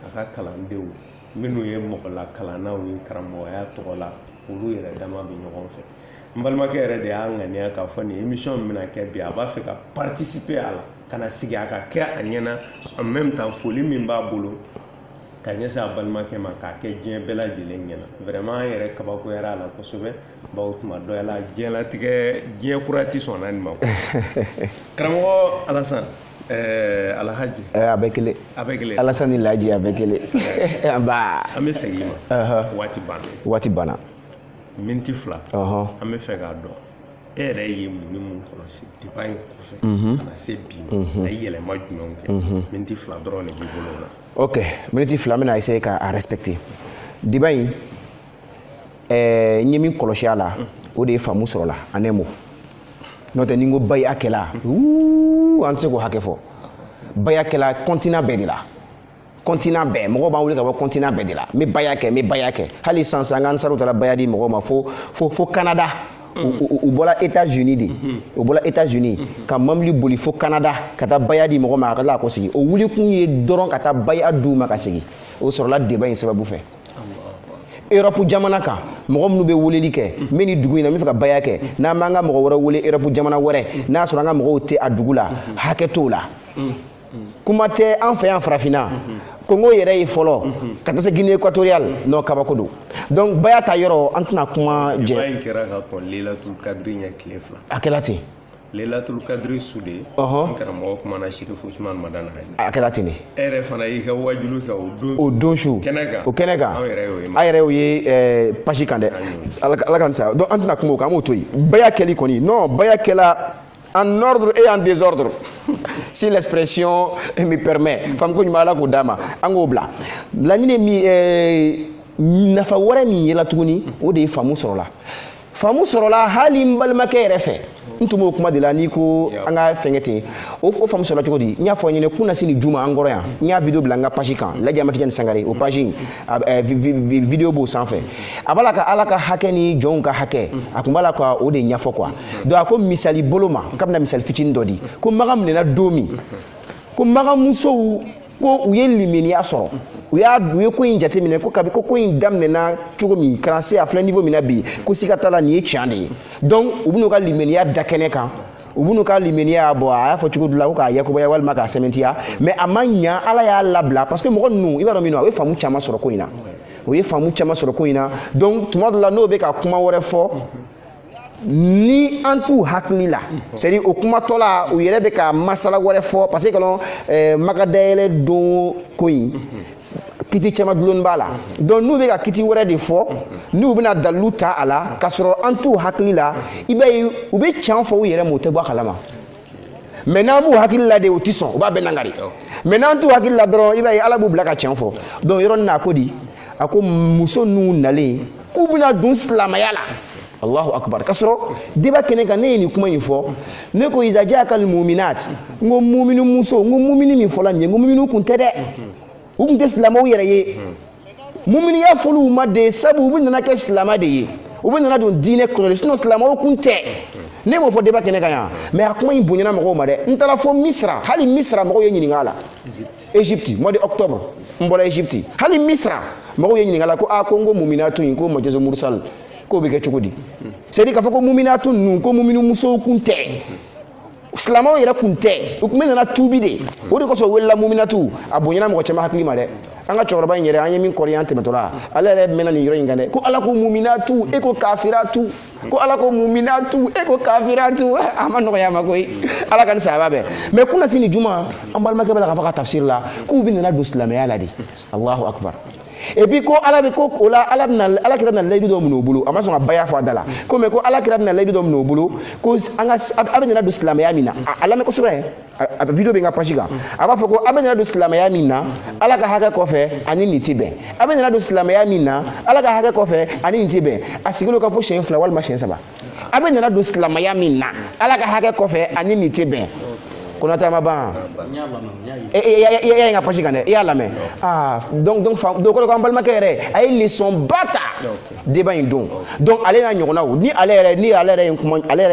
a ka kalandenw minnu ye mɔgɔla kalannaw ye karamɔgɔya tɔgɔ la olu yɛrɛ dama bɛ ɲɔgɔn fɛ n balimakɛ yɛrɛ de y'a ŋaniya k'a fɔ nin émission min bɛna kɛ bi a b'a fɛ ka participer a la ka na sigi a ka kɛ a ɲɛna en même temps foli min b'a bolo ka ɲɛsin a balimakɛ ma k'a kɛ diɲɛ bɛɛ lajɛlen ɲɛna vraiment an yɛrɛ kabakoyara a la kosɛbɛ bawo tuma dɔ la diɲɛlatigɛ diɲɛ kura tɛ sɔn n'a nin ma karamɔgɔ Alassane Alhaji a bɛ kelen Alassane ni Laji a bɛ kelen an bɛ segin ma waati banna miniti 2 an bɛ fɛ k'a dɔn e yɛrɛ ye mun ni mun kɔlɔsi débat in kɔfɛ ka na se bi a ye yɛlɛma jumɛnw kɛ miniti 2 dɔrɔn de b'i bolo o la ok miniti 2 an bɛna essayer k'a respecter débat in n ye min kɔlɔsi a la o de ye faamu sɔrɔ la en un mot n'o tɛ ni n ko baya kɛla an tɛ se k'o hakɛ fɔ baya kɛla continent bɛɛ de la continent bɛɛ mɔgɔw b'an wele ka bɔ continent bɛɛ de la n bɛ baya kɛ hali sisan an ka ansariw taara baya di mɔgɔw ma fo Canada u bɔra États-Unis de u bɔra États-Unis ka mamili boli fo Canada ka taa baya di mɔgɔw ma ka tila k'o segin o wulikun ye dɔrɔn ka taa baya d'u ma ka segin o sɔrɔla débat in sababu fɛ Europe jamana kan mɔgɔ minnu bɛ weleli kɛ n bɛ nin dugu in na n bɛ fɛ ka baya kɛ n'an b'an ka mɔgɔ wɛrɛ wele Europe jamana wɛrɛ n'a sɔrɔ an ka mɔgɔw tɛ a dugu la hakɛ t'o la kuma tɛ an fɛ yan farafinna Congo yɛrɛ ye fɔlɔ ka taa se Guinée équatoriale non kabako don donc baya ta yɔrɔ an tɛna kuma jɛ débat in kɛra ka kɔn Laylatul Kadri ɲɛ tile 2 a kɛra ten Laylatul Kadri su de karamɔgɔ kumana Sherifu Usman Madana Haidara a kɛra ten de e yɛrɛ fana y'i ka wajulu kɛ o don su kɛnɛ kan an yɛrɛ y'o ye page kan dɛ Ala k'an sa donc an tɛna kuma o kan an b'o to yen baya kɛli kɔni non baya kɛla en ordre et en désordre si l'expression me permet fam ko ɲuman Ala k'o d'a ma an k'o bila laɲini min nafa wɛrɛ min yela tuguni o de ye faamu sɔrɔla hali n balimakɛ yɛrɛ fɛ n tun b'o kuma de la n'i ko an ka fɛnkɛ ten o faamu sɔrɔla cogo di n y'a fɔ ɲɛnɛ kun na sini juma an kɔrɔ yan n y'a video bila n ka page kan Laji Ahmed Tidiane Sangare o page video b'o sanfɛ a b'a la ka Ala ka hakɛ ni jɔnw ka hakɛ a tun b'a la ka o de ɲɛfɔ quoi donc a ko misali bolo ma k'a bɛna misali fitinin dɔ di ko Maga minɛna don min ko Maga musow ko u ye limaniya sɔrɔ u ye ko in jateminɛ ko kabi ko in daminɛna cogo min kana se a filɛ niveau min na bi ko siga t'a la nin ye tiɲɛ de ye donc u bɛn'u ka limaniya da kɛnɛ kan u b'u ka limaniya bɔ a y'a fɔ cogo dɔ la ko k'a yakubaya walima k'a sɛmɛntiya mais a ma ɲa Ala y'a labila parce que mɔgɔ ninnu i b'a dɔn min na u ye faamu caman sɔrɔ ko in na o ye faamu caman sɔrɔ ko in na donc tuma dɔ la n'o bɛ ka kuma wɛrɛ fɔ ni an t'u hakili la c'est à dire o kumatɔ la u yɛrɛ bɛ ka masala wɛrɛ fɔ parce que kalon magadayɛlɛ don ko in kiti caman dulonni b'a la donc n'u bɛ ka kiti wɛrɛ de fɔ n'u bɛna dalilu ta a la k'a sɔrɔ an t'u hakili la i b'a ye u bɛ tiɲɛ fɔ u yɛrɛ ma u tɛ bɔ a kalama mais n'an b'u hakili la de u tɛ sɔn u b'a bɛɛ nangari mais n'an t'u hakili la dɔrɔn i b'a ye ala b'u bila ka tiɲɛ fɔ donc yɔrɔ nin na a ko di a ko muso ninnu nalen k'u bɛna dun silamɛya la Allahu akbar k'a sɔrɔ débat kɛnɛ kan ne ye nin kuma in fɔ ne ko iza jaaka al-mu'minat n ko mumini muso n ko mumini min fɔla nin ye n ko mumini kun tɛ dɛ u kun tɛ silamɛw yɛrɛ ye muminiya fɔl'u ma de sabu u bɛ nana kɛ silamɛ de ye u bɛ nana don diinɛ kɔnɔ de sinon silamɛw kun tɛ ne m'o fɔ débat kɛnɛ kan yan mais a kuma in bonyana mɔgɔw ma dɛ n taara fɔ misra hali misra mɔgɔw ye ɲininka a la Égypte mois de octobre n bɔra Égypte hali misra mɔgɔw ye ɲininka a la ko ko n ko muminatu in ko majazu mursal k'o bɛ kɛ cogo di c'est à dire k'a fɔ ko muminatu ninnu ko mumini musow kun tɛ silamɛw yɛrɛ kun tɛ u kun bɛ nana tuubi de o de kosɔn u welela muminatu a bonyana mɔgɔ caman hakili ma dɛ an ka cɛkɔrɔba in yɛrɛ an ye min kɔrɔ an tɛmɛtɔla ale yɛrɛ mɛnna nin yɔrɔ in kan dɛ ko ala ko muminatu e ko kafiratu ko ala ko muminatu e ko kafiratu a ma nɔgɔya a ma koyi ala ka nin sahaba bɛɛ mais kunna sini juma an balimakɛ bɛ la k'a fɔ ka tafsir la k'u bɛ nana don silamɛya la de Allahu akbar et puis ko ala bɛ ko o la ala kira bɛna layidu dɔ minɛ u bolo a ma sɔn ka baya fɔ a da la ko mais ko ala kira bɛna layidu dɔ minɛ u bolo ko an ka a bɛ nana don silamɛya min na a lamɛn kosɛbɛ a video bɛ n ka page kan a b'a fɔ ko a bɛ nana don silamɛya min na ala ka hakɛ kɔfɛ ani nin tɛ bɛn a bɛ nana don silamɛya min na ala ka hakɛ kɔfɛ ani nin tɛ bɛn a sigilen ka fɔ siɲɛ 2 walima siɲɛ 3 a bɛ nana don silamɛya min na ala ka hakɛ kɔfɛ ani nin tɛ bɛn Konata ma ban e y'a nga page kan dɛ i y'a lamɛn donc ko an balimakɛ yɛrɛ a ye leçon ba ta débat in don donc ale n'a ɲɔgɔnnaw ni ale yɛrɛ ye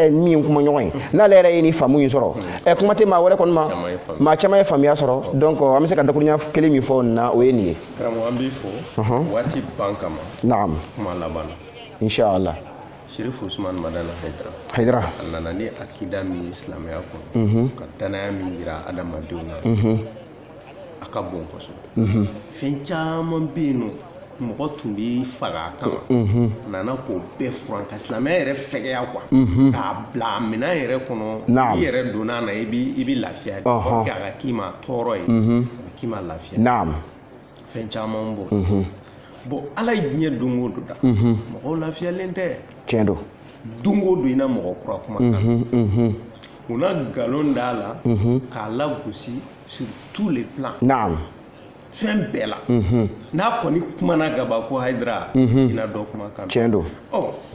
min kuma ɲɔgɔn ye n'ale yɛrɛ ye ni faamu in sɔrɔ kuma tɛ maa wɛrɛ kɔni ma maa caman ye faamuya sɔrɔ donc an bɛ se ka dakuruɲa kelen min fɔ nin na o ye nin ye karamɔgɔ an b'i fɔ waati ban kama naam kuma laban inshallah Sheriff Usman Madana Haidara a nana ni akida min ye silamɛya kɔnɔ ka danaya min jira adamadenw na a ka bon kosɛbɛ fɛn caman bɛ yen nɔ mɔgɔ tun bɛ faga a kama a nana k'o bɛɛ furan ka silamɛya yɛrɛ fɛgɛya k'a bila a minɛn yɛrɛ kɔnɔ i yɛrɛ donna na i bɛ lafiya de a ka k'i ma tɔɔrɔ ye a bɛ k'i ma lafiya fɛn caman bɔ bon ala ye diɲɛ don o don da mɔgɔw lafiyalen tɛ tiɲɛ don don o don i na mɔgɔ kura kuma kan u na nkalon d'a la k'a lagosi sur tous les plans fɛn bɛɛ la n'a kɔni kumana gaba ko Haidara i na dɔ kuma kan tiɲɛ don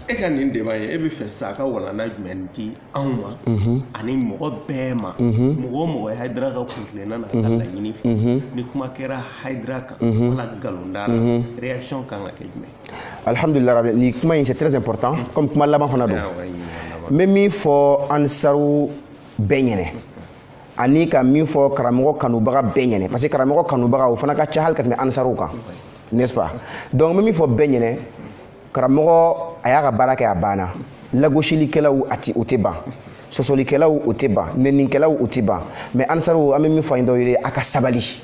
e ka nin débat ye e bɛ fɛ sa a ka walanda jumɛn di anw ma ani mɔgɔ bɛɛ ma mɔgɔ o mɔgɔ ye Haidara ka kuntilenna n'a ka laɲini fɔ ni kuma kɛra Haidara kan wala nkalonda la réaction kan ka kɛ jumɛn alhamdulillah rabbi ni kuma in c'est très important comme kuma laban fana don n bɛ min fɔ ansaru bɛɛ ɲɛnɛ ani ka min fɔ karamɔgɔ kanubaga bɛɛ ɲɛnɛ parce que karamɔgɔ kanubaga o fana ka ca hali ka tɛmɛ ansaruw kan n'est-ce pas donc n bɛ min fɔ bɛɛ ɲɛnɛ karamɔgɔ a y'a ka baara kɛ a banna lagosilikɛlaw o tɛ ban sɔsɔlikɛlaw o tɛ ban nɛnikɛlaw o tɛ ban mais ansaruw an bɛ min fɔ an ye dɔw ye a ka sabali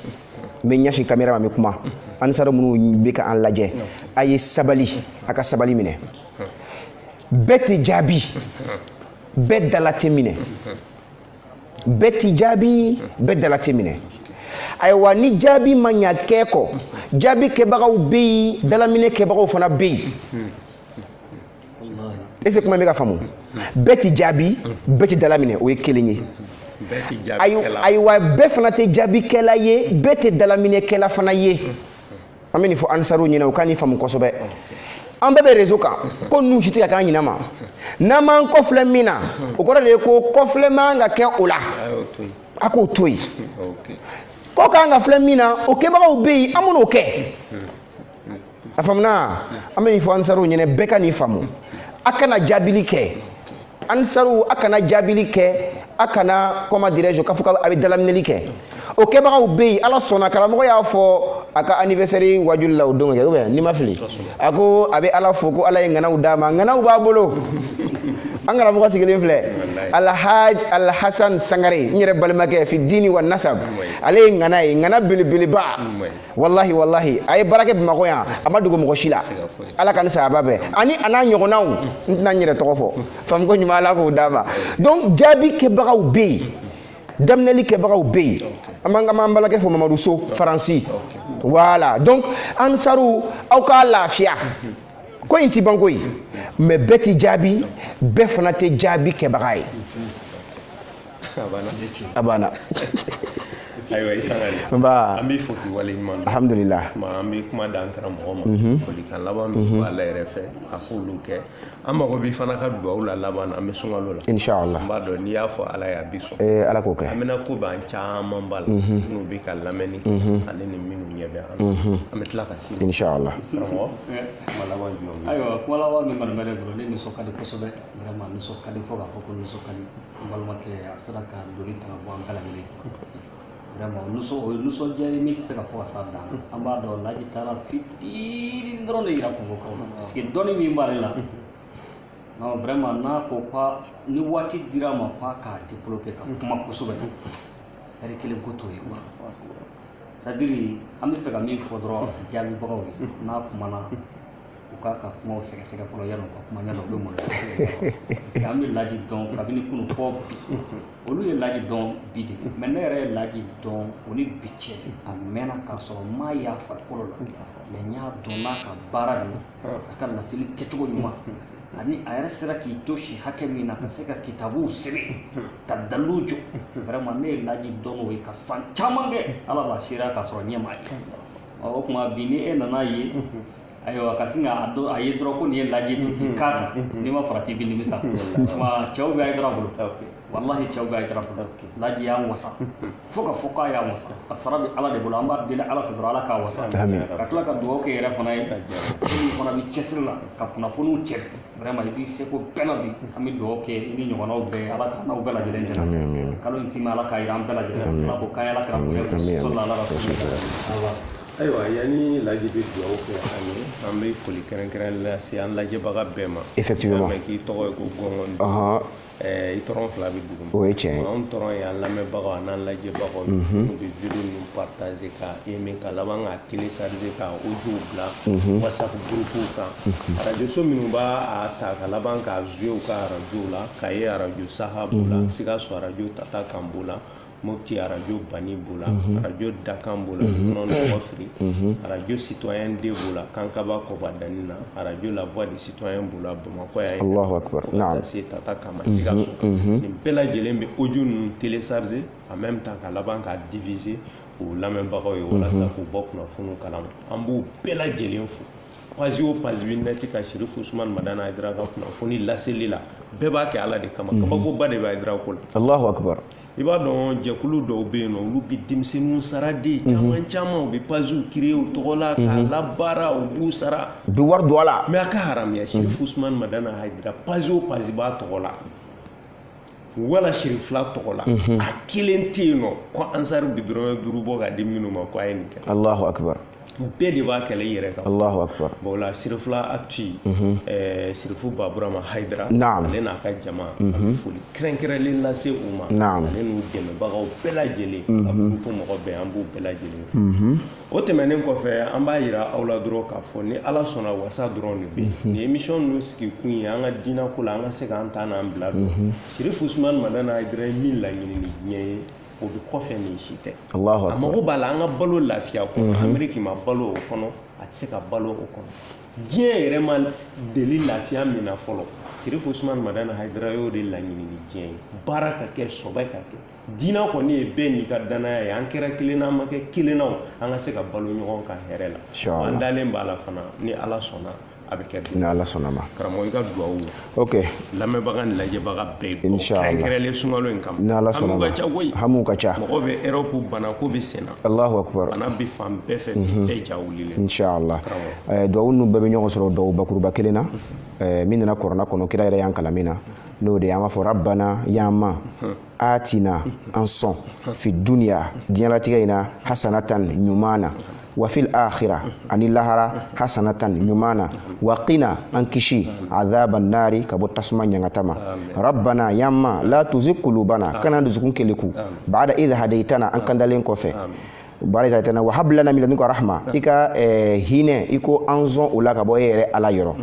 n bɛ ɲɛsin caméra ma n bɛ kuma ansaru minnu bɛ ka an lajɛ a ye sabali a ka sabali minɛ bɛɛ tɛ jaabi bɛɛ dala tɛ minɛ bɛɛ ti jaabi bɛɛ dala tɛ minɛ ayiwa ni jaabi ma ɲa kɛ kɔ jaabi kɛbagaw bɛ yen dalaminɛ kɛbagaw fana bɛ yen est-ce que kuma bɛ ka faamu bɛɛ ti jaabi bɛɛ ti dalaminɛ o ye kelen ye ayiwa bɛɛ fana tɛ jaabikɛla ye bɛɛ tɛ dalaminɛkɛla fana ye an bɛ nin fɔ ansaruw ɲɛna u ka nin faamu kosɛbɛ an bɛɛ bɛ réseau kan ko ninnu si tɛ ka k'an ɲinɛ ma n'an m'an kɔfilɛ min na o kɔrɔ de ye ko kɔfilɛ man ka kɛ o la a k'o to yen ko k'an ka filɛ min na o kɛbagaw bɛ yen an bɛ n'o kɛ a faamuna an bɛ nin fɔ ansaruw ɲɛna bɛɛ ka nin faamu a kana jaabili kɛ ansaruw a kana jaabili kɛ a kana comment dirais-je k'a fɔ k'a bɛ dalaminɛli kɛ o kɛbagaw bɛ yen ala sɔnna karamɔgɔ y'a fɔ a ka anniversaire wajuli la o don kɛ ou bien ni ma fili a ko a bɛ ala fo ko ala ye ŋanaw d'a ma ŋanaw b'a bolo an karamɔgɔ sigilen filɛ alhaj alhasan sangare n yɛrɛ balimakɛ fi dini wa nasab ale ye ŋana ye ŋana belebeleba wallahi wallahi a ye baara kɛ bamakɔ yan a ma dogo mɔgɔ si la ala ka ni sayaba bɛɛ ani a n'a ɲɔgɔnnaw n tɛna n yɛrɛ tɔgɔ fɔ famuko ɲuman ala k'o d'a ma donc jaabi kɛbagaw bɛ yen daminɛli kɛbagaw bɛ yen an b'an balakɛ fɔ mamadu so faransi voilà donc ansaru aw k'a lafiya ko in ti ban koyi mais bɛɛ ti jaabi bɛɛ fana tɛ jaabi kɛbaga ye a banna ayiwa i sangare nba an b'i fo k'i waleɲuman dɔn alhamdulillah an bɛ kuma da an karamɔgɔ ma folikan laban min b'a la yɛrɛ fɛ a k'olu kɛ an mago b'i fana ka duwawu la laban na an bɛ sunkalo la inshallah n b'a dɔn n'i y'a fɔ ala ye a bi sɔn ala k'o kɛ an bɛna ko b'an caman ba la n'u bɛ ka lamɛnni kɛ ale ni minnu ɲɛ bɛ an na an bɛ tila ka si inshallah karamɔgɔ kuma laban jumɛn ayiwa kuma laban min kɔni bɛ ne bolo ne nisɔn ka di kosɛbɛ vraiment nisɔn ka di fo k'a fɔ ko nisɔn ka di n balimakɛ a sera ka doni ta ka bɔ an bɛɛ lajɛlen vraiment o ye nisɔndiya ye min tɛ se ka fɔ ka s'a dan na an b'a dɔn Laji taara fitinin dɔrɔn de yira Kɔngokaw la parce que dɔnni min b'ale la non vraiment n'a ko ka ni waati dira a ma k'a k'a développer ka kuma kosɛbɛ heure kelen ko t'o ye quoi c'est à dire an bɛ fɛ ka min fɔ dɔrɔn jaabibagaw ye n'a kumana u k'a ka kumaw sɛgɛsɛgɛ fɔlɔ yanni u ka kuma yanni u bɛ maloya parce que an bɛ Laji dɔn kabini kunun fɔ bi olu ye Laji dɔn bi de mais ne yɛrɛ ye Laji dɔn o ni bi cɛ a mɛnna k'a sɔrɔ n m'a y'a farikolo la mais n y'a dɔn n'a ka baara de a ka laseli kɛcogo ɲuman ani a yɛrɛ sera k'i to si hakɛ min na ka se ka kitabuw sɛbɛn ka dalilu jɔ vraiment ne ye Laji dɔn o ye ka san caman kɛ ala b'a seereya k'a sɔrɔ ɲɛ m'a ye o tuma bi ni e nana ye ayiwa ka sin k'a dɔn a ye dɔrɔn ko nin ye Laji ti k'i k'a kan n'i ma farati i bɛ nimisa tuma cɛw bɛ Hayidara bolo wallahi cɛw bɛ Hayidara bolo Laji y'an wasa fo ka fɔ k'a y'an wasa a sara bɛ ala de bolo an b'a deli ala fɛ dɔrɔn ala k'a wasa ka tila ka dugawu kɛ yɛrɛ fana ye min fana bɛ cɛsiri la ka kunnafoniw cɛ vraiment i b'i seko bɛɛ la bi an bɛ dugawu kɛ i ni ɲɔgɔnnaw bɛɛ ala ka n'aw bɛɛ lajɛlen dɛmɛ kalo in timɛ ala k'a jira an bɛɛ lajɛlen ala ko k'an ye ala kira bonya sɔli ala rasulillah. ayiwa yanni Laji bɛ dugawu kɛ an ye an bɛ foli kɛrɛnkɛrɛnnen lase an lajɛbaga bɛɛ ma effectivement mɛ k'i tɔgɔ ye ko Gɔngɔn i tɔrɔn fila bɛ dugu ma o ye tiɲɛ ye anw tɔrɔn ye an lamɛnbagaw n'an lajɛbagaw n'u bɛ video ninnu partager ka aimer ka laban ka télécharger ka audio bila whatsapp groupe kan radio so minnu b'a ta ka laban ka jouer u ka radio la ka ye radio Saha b'o la Sikaso radio Tata kan b'o la Mopti radio Bani b'o la radio Dakan b'o la Nɔnɔ Firi radio Citoyen D b'o la Kankaba Kɔbadani na radio La Voix des Citoyens b'o la Bamakɔ yan Allahu akbar naam se Tata Kama Sikaso nin bɛɛ lajɛlen bɛ audio ninnu télécharger en même temps ka laban ka diviser o lamɛnbagaw ye walasa k'u bɔ kunnafoniw kalama an b'u bɛɛ lajɛlen fo page o page bɛ net ka Sherifu Usumani Madani Hayidara ka kunnafoni laseli la bɛɛ b'a kɛ ala de kama kabakoba de bɛ Hayidara ko la Allahu akbar i b'a dɔn jɛkulu dɔw bɛ yen nɔ olu bɛ denmisɛnninw sara de caman caman u bɛ pagew créer u tɔgɔ la k'a labaara u b'u sara bi wari don a la mais a ka haramuya Sherifu Usumani Madani Hayidara page o page b'a tɔgɔ la wala Sherifula tɔgɔ la a kelen tɛ yen nɔ ko ansari bɛ dɔrɔmɛ 5 bɔ ka di minnu ma ko a ye nin kɛ Allahu akbar bɛɛ de b'a kɛlɛ i yɛrɛ kan Allahu akbar bon o la Sherifula actu Sherifu Baburama Hayidara naam ale n'a ka jama a bɛ foli kɛrɛnkɛrɛnlen lase u ma naam ale n'u dɛmɛbagaw bɛɛ lajɛlen a groupe mɔgɔ bɛɛ an b'u bɛɛ lajɛlen fo o tɛmɛnen kɔfɛ an b'a yira aw la dɔrɔn k'a fɔ ni ala sɔnna wasa dɔrɔn de bɛ nin émission ninnu sigi kun ye an ka diinako la an ka se k'an ta n'an bila don Sherifu Usumani Madani Hayidara ye min laɲini ni diɲɛ ye o bɛ kɔfɛ nin si tɛ Allahu a akbar mago b'a la an ka balo lafiya kɔnɔ Ameriki ma balo o kɔnɔ a tɛ se ka balo o kɔnɔ diɲɛ yɛrɛ ma deli lafiya min na fɔlɔ Sherifu Usumani Madani Hayidara y'o de laɲini ni diɲɛ ye baara ka kɛ sɔbɛ ka kɛ diinɛ kɔni ye bɛɛ n'i ka danaya ye an kɛra kelen na an ma kɛ kelen na an ka se ka balo ɲɔgɔn kan hɛrɛ la an dalen b'a la fana ni ala sɔnna a bɛ kɛ bi ni ala sɔnna ma karamɔgɔ i ka duwawu ok lamɛnbaga ni lajɛbaga bɛɛ bɔ Inshallah kɛrɛnkɛrɛnlen sunkalo in kama ni ala sɔnna ma hamu ka ca koyi hamu ka ca mɔgɔ bɛ Europe bana ko bɛ sen na Allahu akbar bana bɛ fan bɛɛ fɛ bɛɛ ja wulilen inshallah duwawu ninnu bɛɛ bɛ ɲɔgɔn sɔrɔ duwawu bakuruba kelen na min nana kɔrɔna kɔnɔ kira yɛrɛ y'an kalan min na n'o de ye an b'a fɔ rabbana yama atina an sɔn fi duniya diɲɛlatigɛ in na hasanatan ɲuman na wa fil akhirah ani lahara hasanatan nyumana wa qina an kishi adhaban nari kabo tasma nyangatama rabbana yamma la tuzigh qulubana kana duzukun keliku ba'da idh hadaytana an kandalen kofe bariza tana wa hablana min ladunka rahma ika hine iko anzon ula kabo yere ala yoro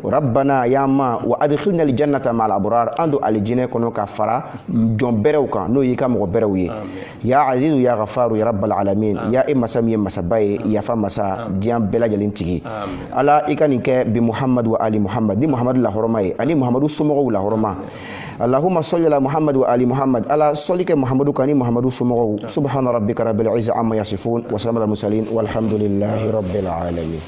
rabbana yamma wa adkhilna aljannata ma'al abrar andu aljine kono ka fara jomberew kan no yika mo berew ye ya azizu ya ghafaru ya rabbal alamin ya imasami masabai ya famasa diam bela jalin tigi ala ikani ke bi muhammad wa ali muhammad ni muhammad la hormay ani muhammadu sumo la horma allahumma salli ala muhammad wa ali muhammad ala sallika muhammadu kani muhammadu sumo subhana rabbika rabbil izzati amma yasifun wa salamun al mursalin walhamdulillahi rabbil alamin.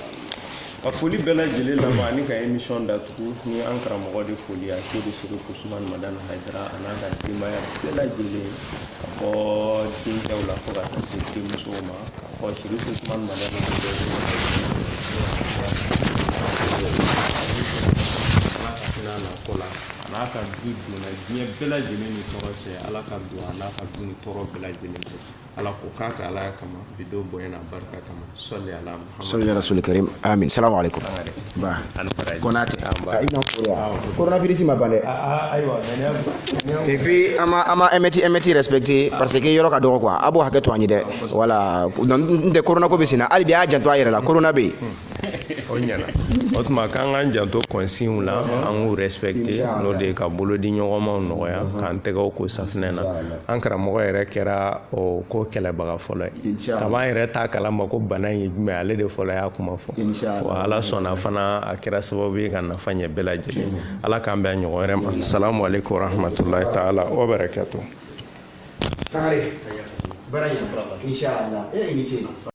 A foli bɛɛ lajɛlen laban ani ka émission datugu ni an karamɔgɔ de foli a Seydou Siriki Usumani Madani Hayidara a n'a ka denbaya bɛɛ lajɛlen ka bɔ dencɛw la fo ka taa se denmusow ma ka fɔ Siriki Usumani Madani n'a ka du donna diɲɛ bɛɛ lajɛlen ni tɔɔrɔ cɛ ala ka don a n'a ka du ni tɔɔrɔ bɛɛ lajɛlen cɛ ala ko k'a ka ala kama bi do bonya na barika kama salli ala muhammad salli ala rasul karim amin assalamu alaikum ba konate coronavirus ma bande aywa et puis ama emeti respecter parce que yoro ka dogo quoi abo haketo anyi de voilà nde corona ko bisina ali bi a janto ayere la corona be o ɲana o tuma k'an k'an janto consigne la an k'u respecter n'o de ka bolo di ɲɔgɔnmaw nɔgɔya k'an tɛgɛw ko safinɛ na an karamɔgɔ yɛrɛ kɛra o ko kɛlɛbaga fɔlɔ ye taban yɛrɛ t'a kalama ko bana in ye jumɛn ale de fɔlɔ y'a kuma fɔ wa ala sɔnna fana a kɛra sababu ye ka nafa ɲɛ bɛɛ lajɛlen ala k'an bɛn ɲɔgɔn wɛrɛ ma salamu alaikum warahmatullahi taala wa barakatuh sangare bara inshallah